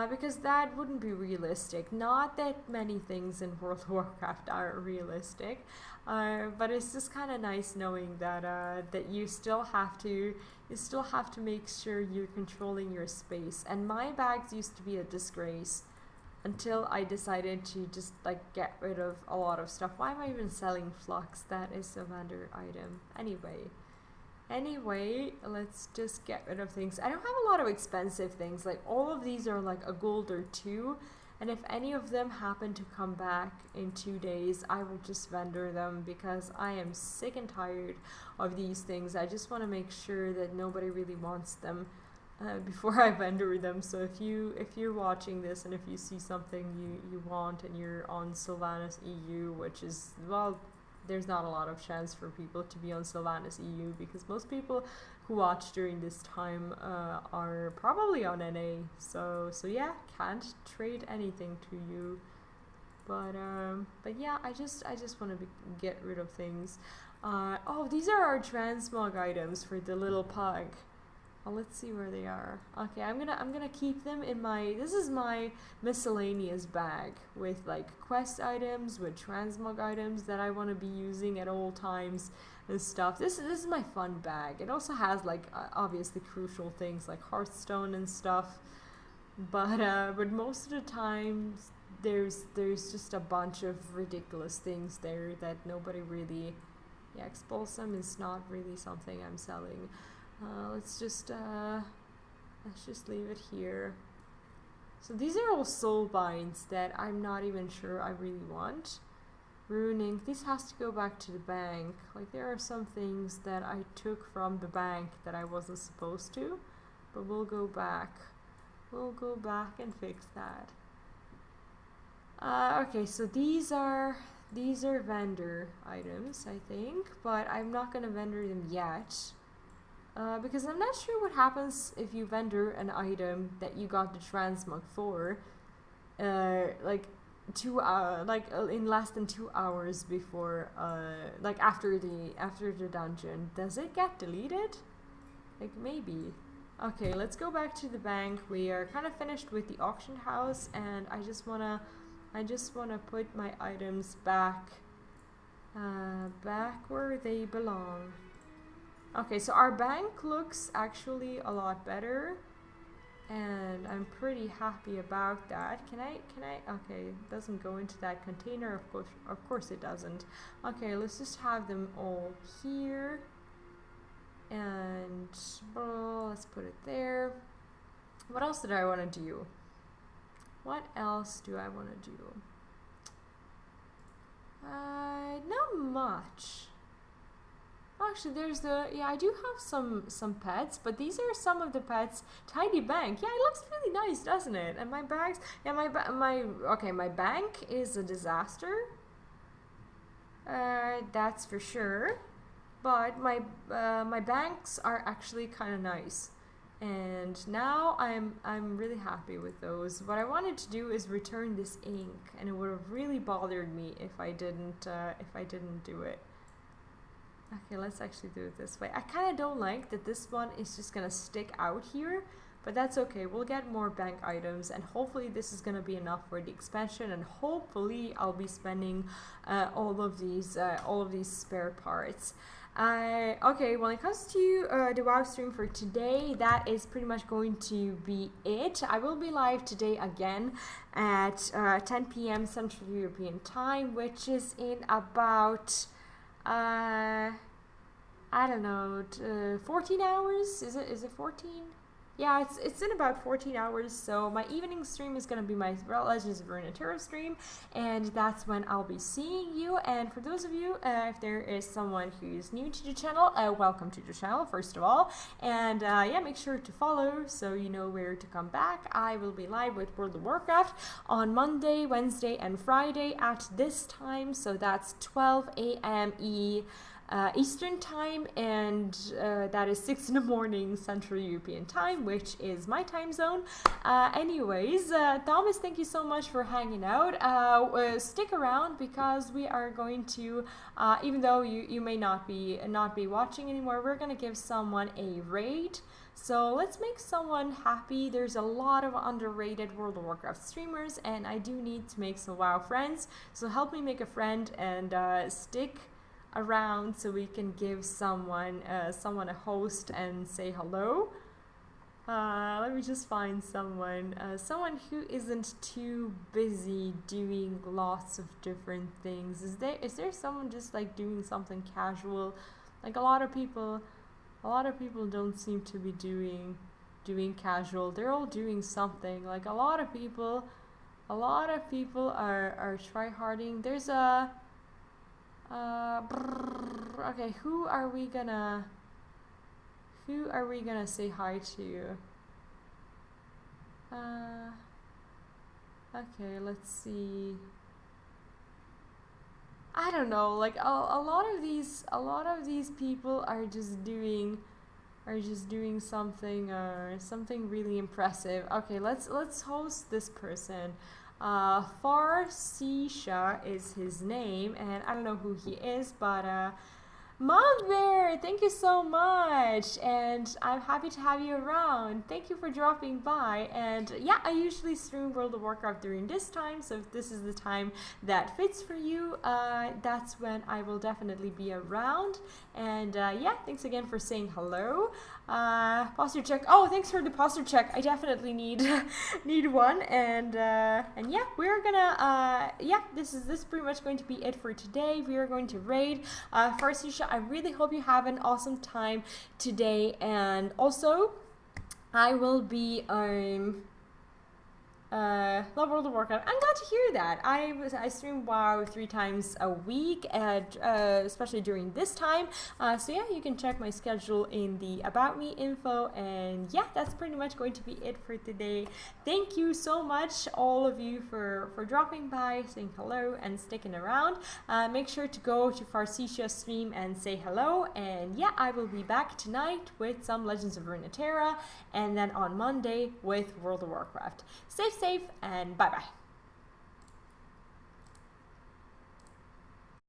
because that wouldn't be realistic. Not that many things in World of Warcraft are realistic, but it's just kind of nice knowing that that you still have to make sure you're controlling your space. And my bags used to be a disgrace until I decided to just like get rid of a lot of stuff. Why am I even selling flux? That is a vendor item. Anyway, let's just get rid of things. I don't have a lot of expensive things. Like all of these are like a gold or two. And if any of them happen to come back in 2 days, I will just vendor them, because I am sick and tired of these things. I just want to make sure that nobody really wants them before I vendor them. So if you're watching this and if you see something you want and you're on Sylvanas EU, which is, well, there's not a lot of chance for people to be on Sylvanas EU, because most people who watch during this time are probably on NA. So yeah, can't trade anything to you. But yeah, I just want to get rid of things. Oh, these are our transmog items for the little pug. Well, let's see where they are. Okay, I'm gonna keep them in my, this is my miscellaneous bag with like quest items, with transmog items that I want to be using at all times and stuff. This is my fun bag. It also has like obviously crucial things like Hearthstone and stuff, but most of the time there's just a bunch of ridiculous things there that nobody really, yeah, Expulsum is not really something I'm selling. Let's just leave it here. So these are all soul binds that I'm not even sure I really want. Ruining, this has to go back to the bank. Like there are some things that I took from the bank that I wasn't supposed to, but we'll go back and fix that. Okay, so these are vendor items, I think, but I'm not gonna vendor them yet. Because I'm not sure what happens if you vendor an item that you got the transmog for, like in less than 2 hours before, like after the dungeon. Does it get deleted? Like maybe. Okay, let's go back to the bank. We are kind of finished with the auction house, and I just wanna put my items back where they belong. Okay, so our bank looks actually a lot better, and I'm pretty happy about that. Can I, okay, it doesn't go into that container, of course it doesn't. Okay, let's just have them all here, and well, let's put it there. What else did I want to do? What else do I want to do? much. Actually, there's I do have some pets, but these are some of the pets. Tiny bank, yeah, it looks really nice, doesn't it? And my bags, yeah, my bank is a disaster. That's for sure. But my banks are actually kind of nice, and now I'm really happy with those. What I wanted to do is return this ink, and it would have really bothered me if I didn't do it. Okay, let's actually do it this way. I kind of don't like that this one is just gonna stick out here, but that's okay. We'll get more bank items, and hopefully this is gonna be enough for the expansion, and hopefully I'll be spending all of these spare parts. Okay, when it comes to the WoW stream for today, that is pretty much going to be it. I will be live today again at 10 p.m. Central European Time, which is in about I don't know, 14 hours? Is it 14? Yeah, it's in about 14 hours, so my evening stream is going to be my Legends of Runeterra stream, and that's when I'll be seeing you. And for those of you, if there is someone who's new to the channel, welcome to the channel, first of all. And yeah, make sure to follow so you know where to come back. I will be live with World of Warcraft on Monday, Wednesday, and Friday at this time, so that's 12 a.m. Eastern time, and that is 6 in the morning Central European Time, which is my time zone. Anyways, Thomas, thank you so much for hanging out. Stick around, because we are going to, even though you may not be watching anymore, we're going to give someone a raid. So let's make someone happy. There's a lot of underrated World of Warcraft streamers, and I do need to make some WoW friends. So help me make a friend, and stick around so we can give someone a host and say hello. Let me just find someone who isn't too busy doing lots of different things. Is there someone just like doing something casual? Like a lot of people don't seem to be doing casual. They're all doing something. Like a lot of people are tryharding. There's a okay, who are we gonna say hi to? Okay, let's see. I don't know, like a lot of these people are just doing something really impressive. Okay, let's host this person. Farsisha is his name, and I don't know who he is, but Mom Bear, thank you so much, and I'm happy to have you around. Thank you for dropping by. And yeah, I usually stream World of Warcraft during this time, so if this is the time that fits for you, that's when I will definitely be around. And yeah, thanks again for saying hello. Posture check. Oh, thanks for the posture check. I definitely need one. And yeah, we're gonna yeah, this is pretty much going to be it for today. We are going to raid Farsisha. I really hope you have an awesome time today, and also I will be love World of Warcraft. I'm glad to hear that. I stream WoW 3 times a week, especially during this time. So yeah, you can check my schedule in the About Me info. And yeah, that's pretty much going to be it for today. Thank you so much, all of you, for dropping by, saying hello, and sticking around. Make sure to go to Farsisha's stream and say hello. And yeah, I will be back tonight with some Legends of Runeterra, and then on Monday with World of Warcraft. Stay safe, and bye-bye.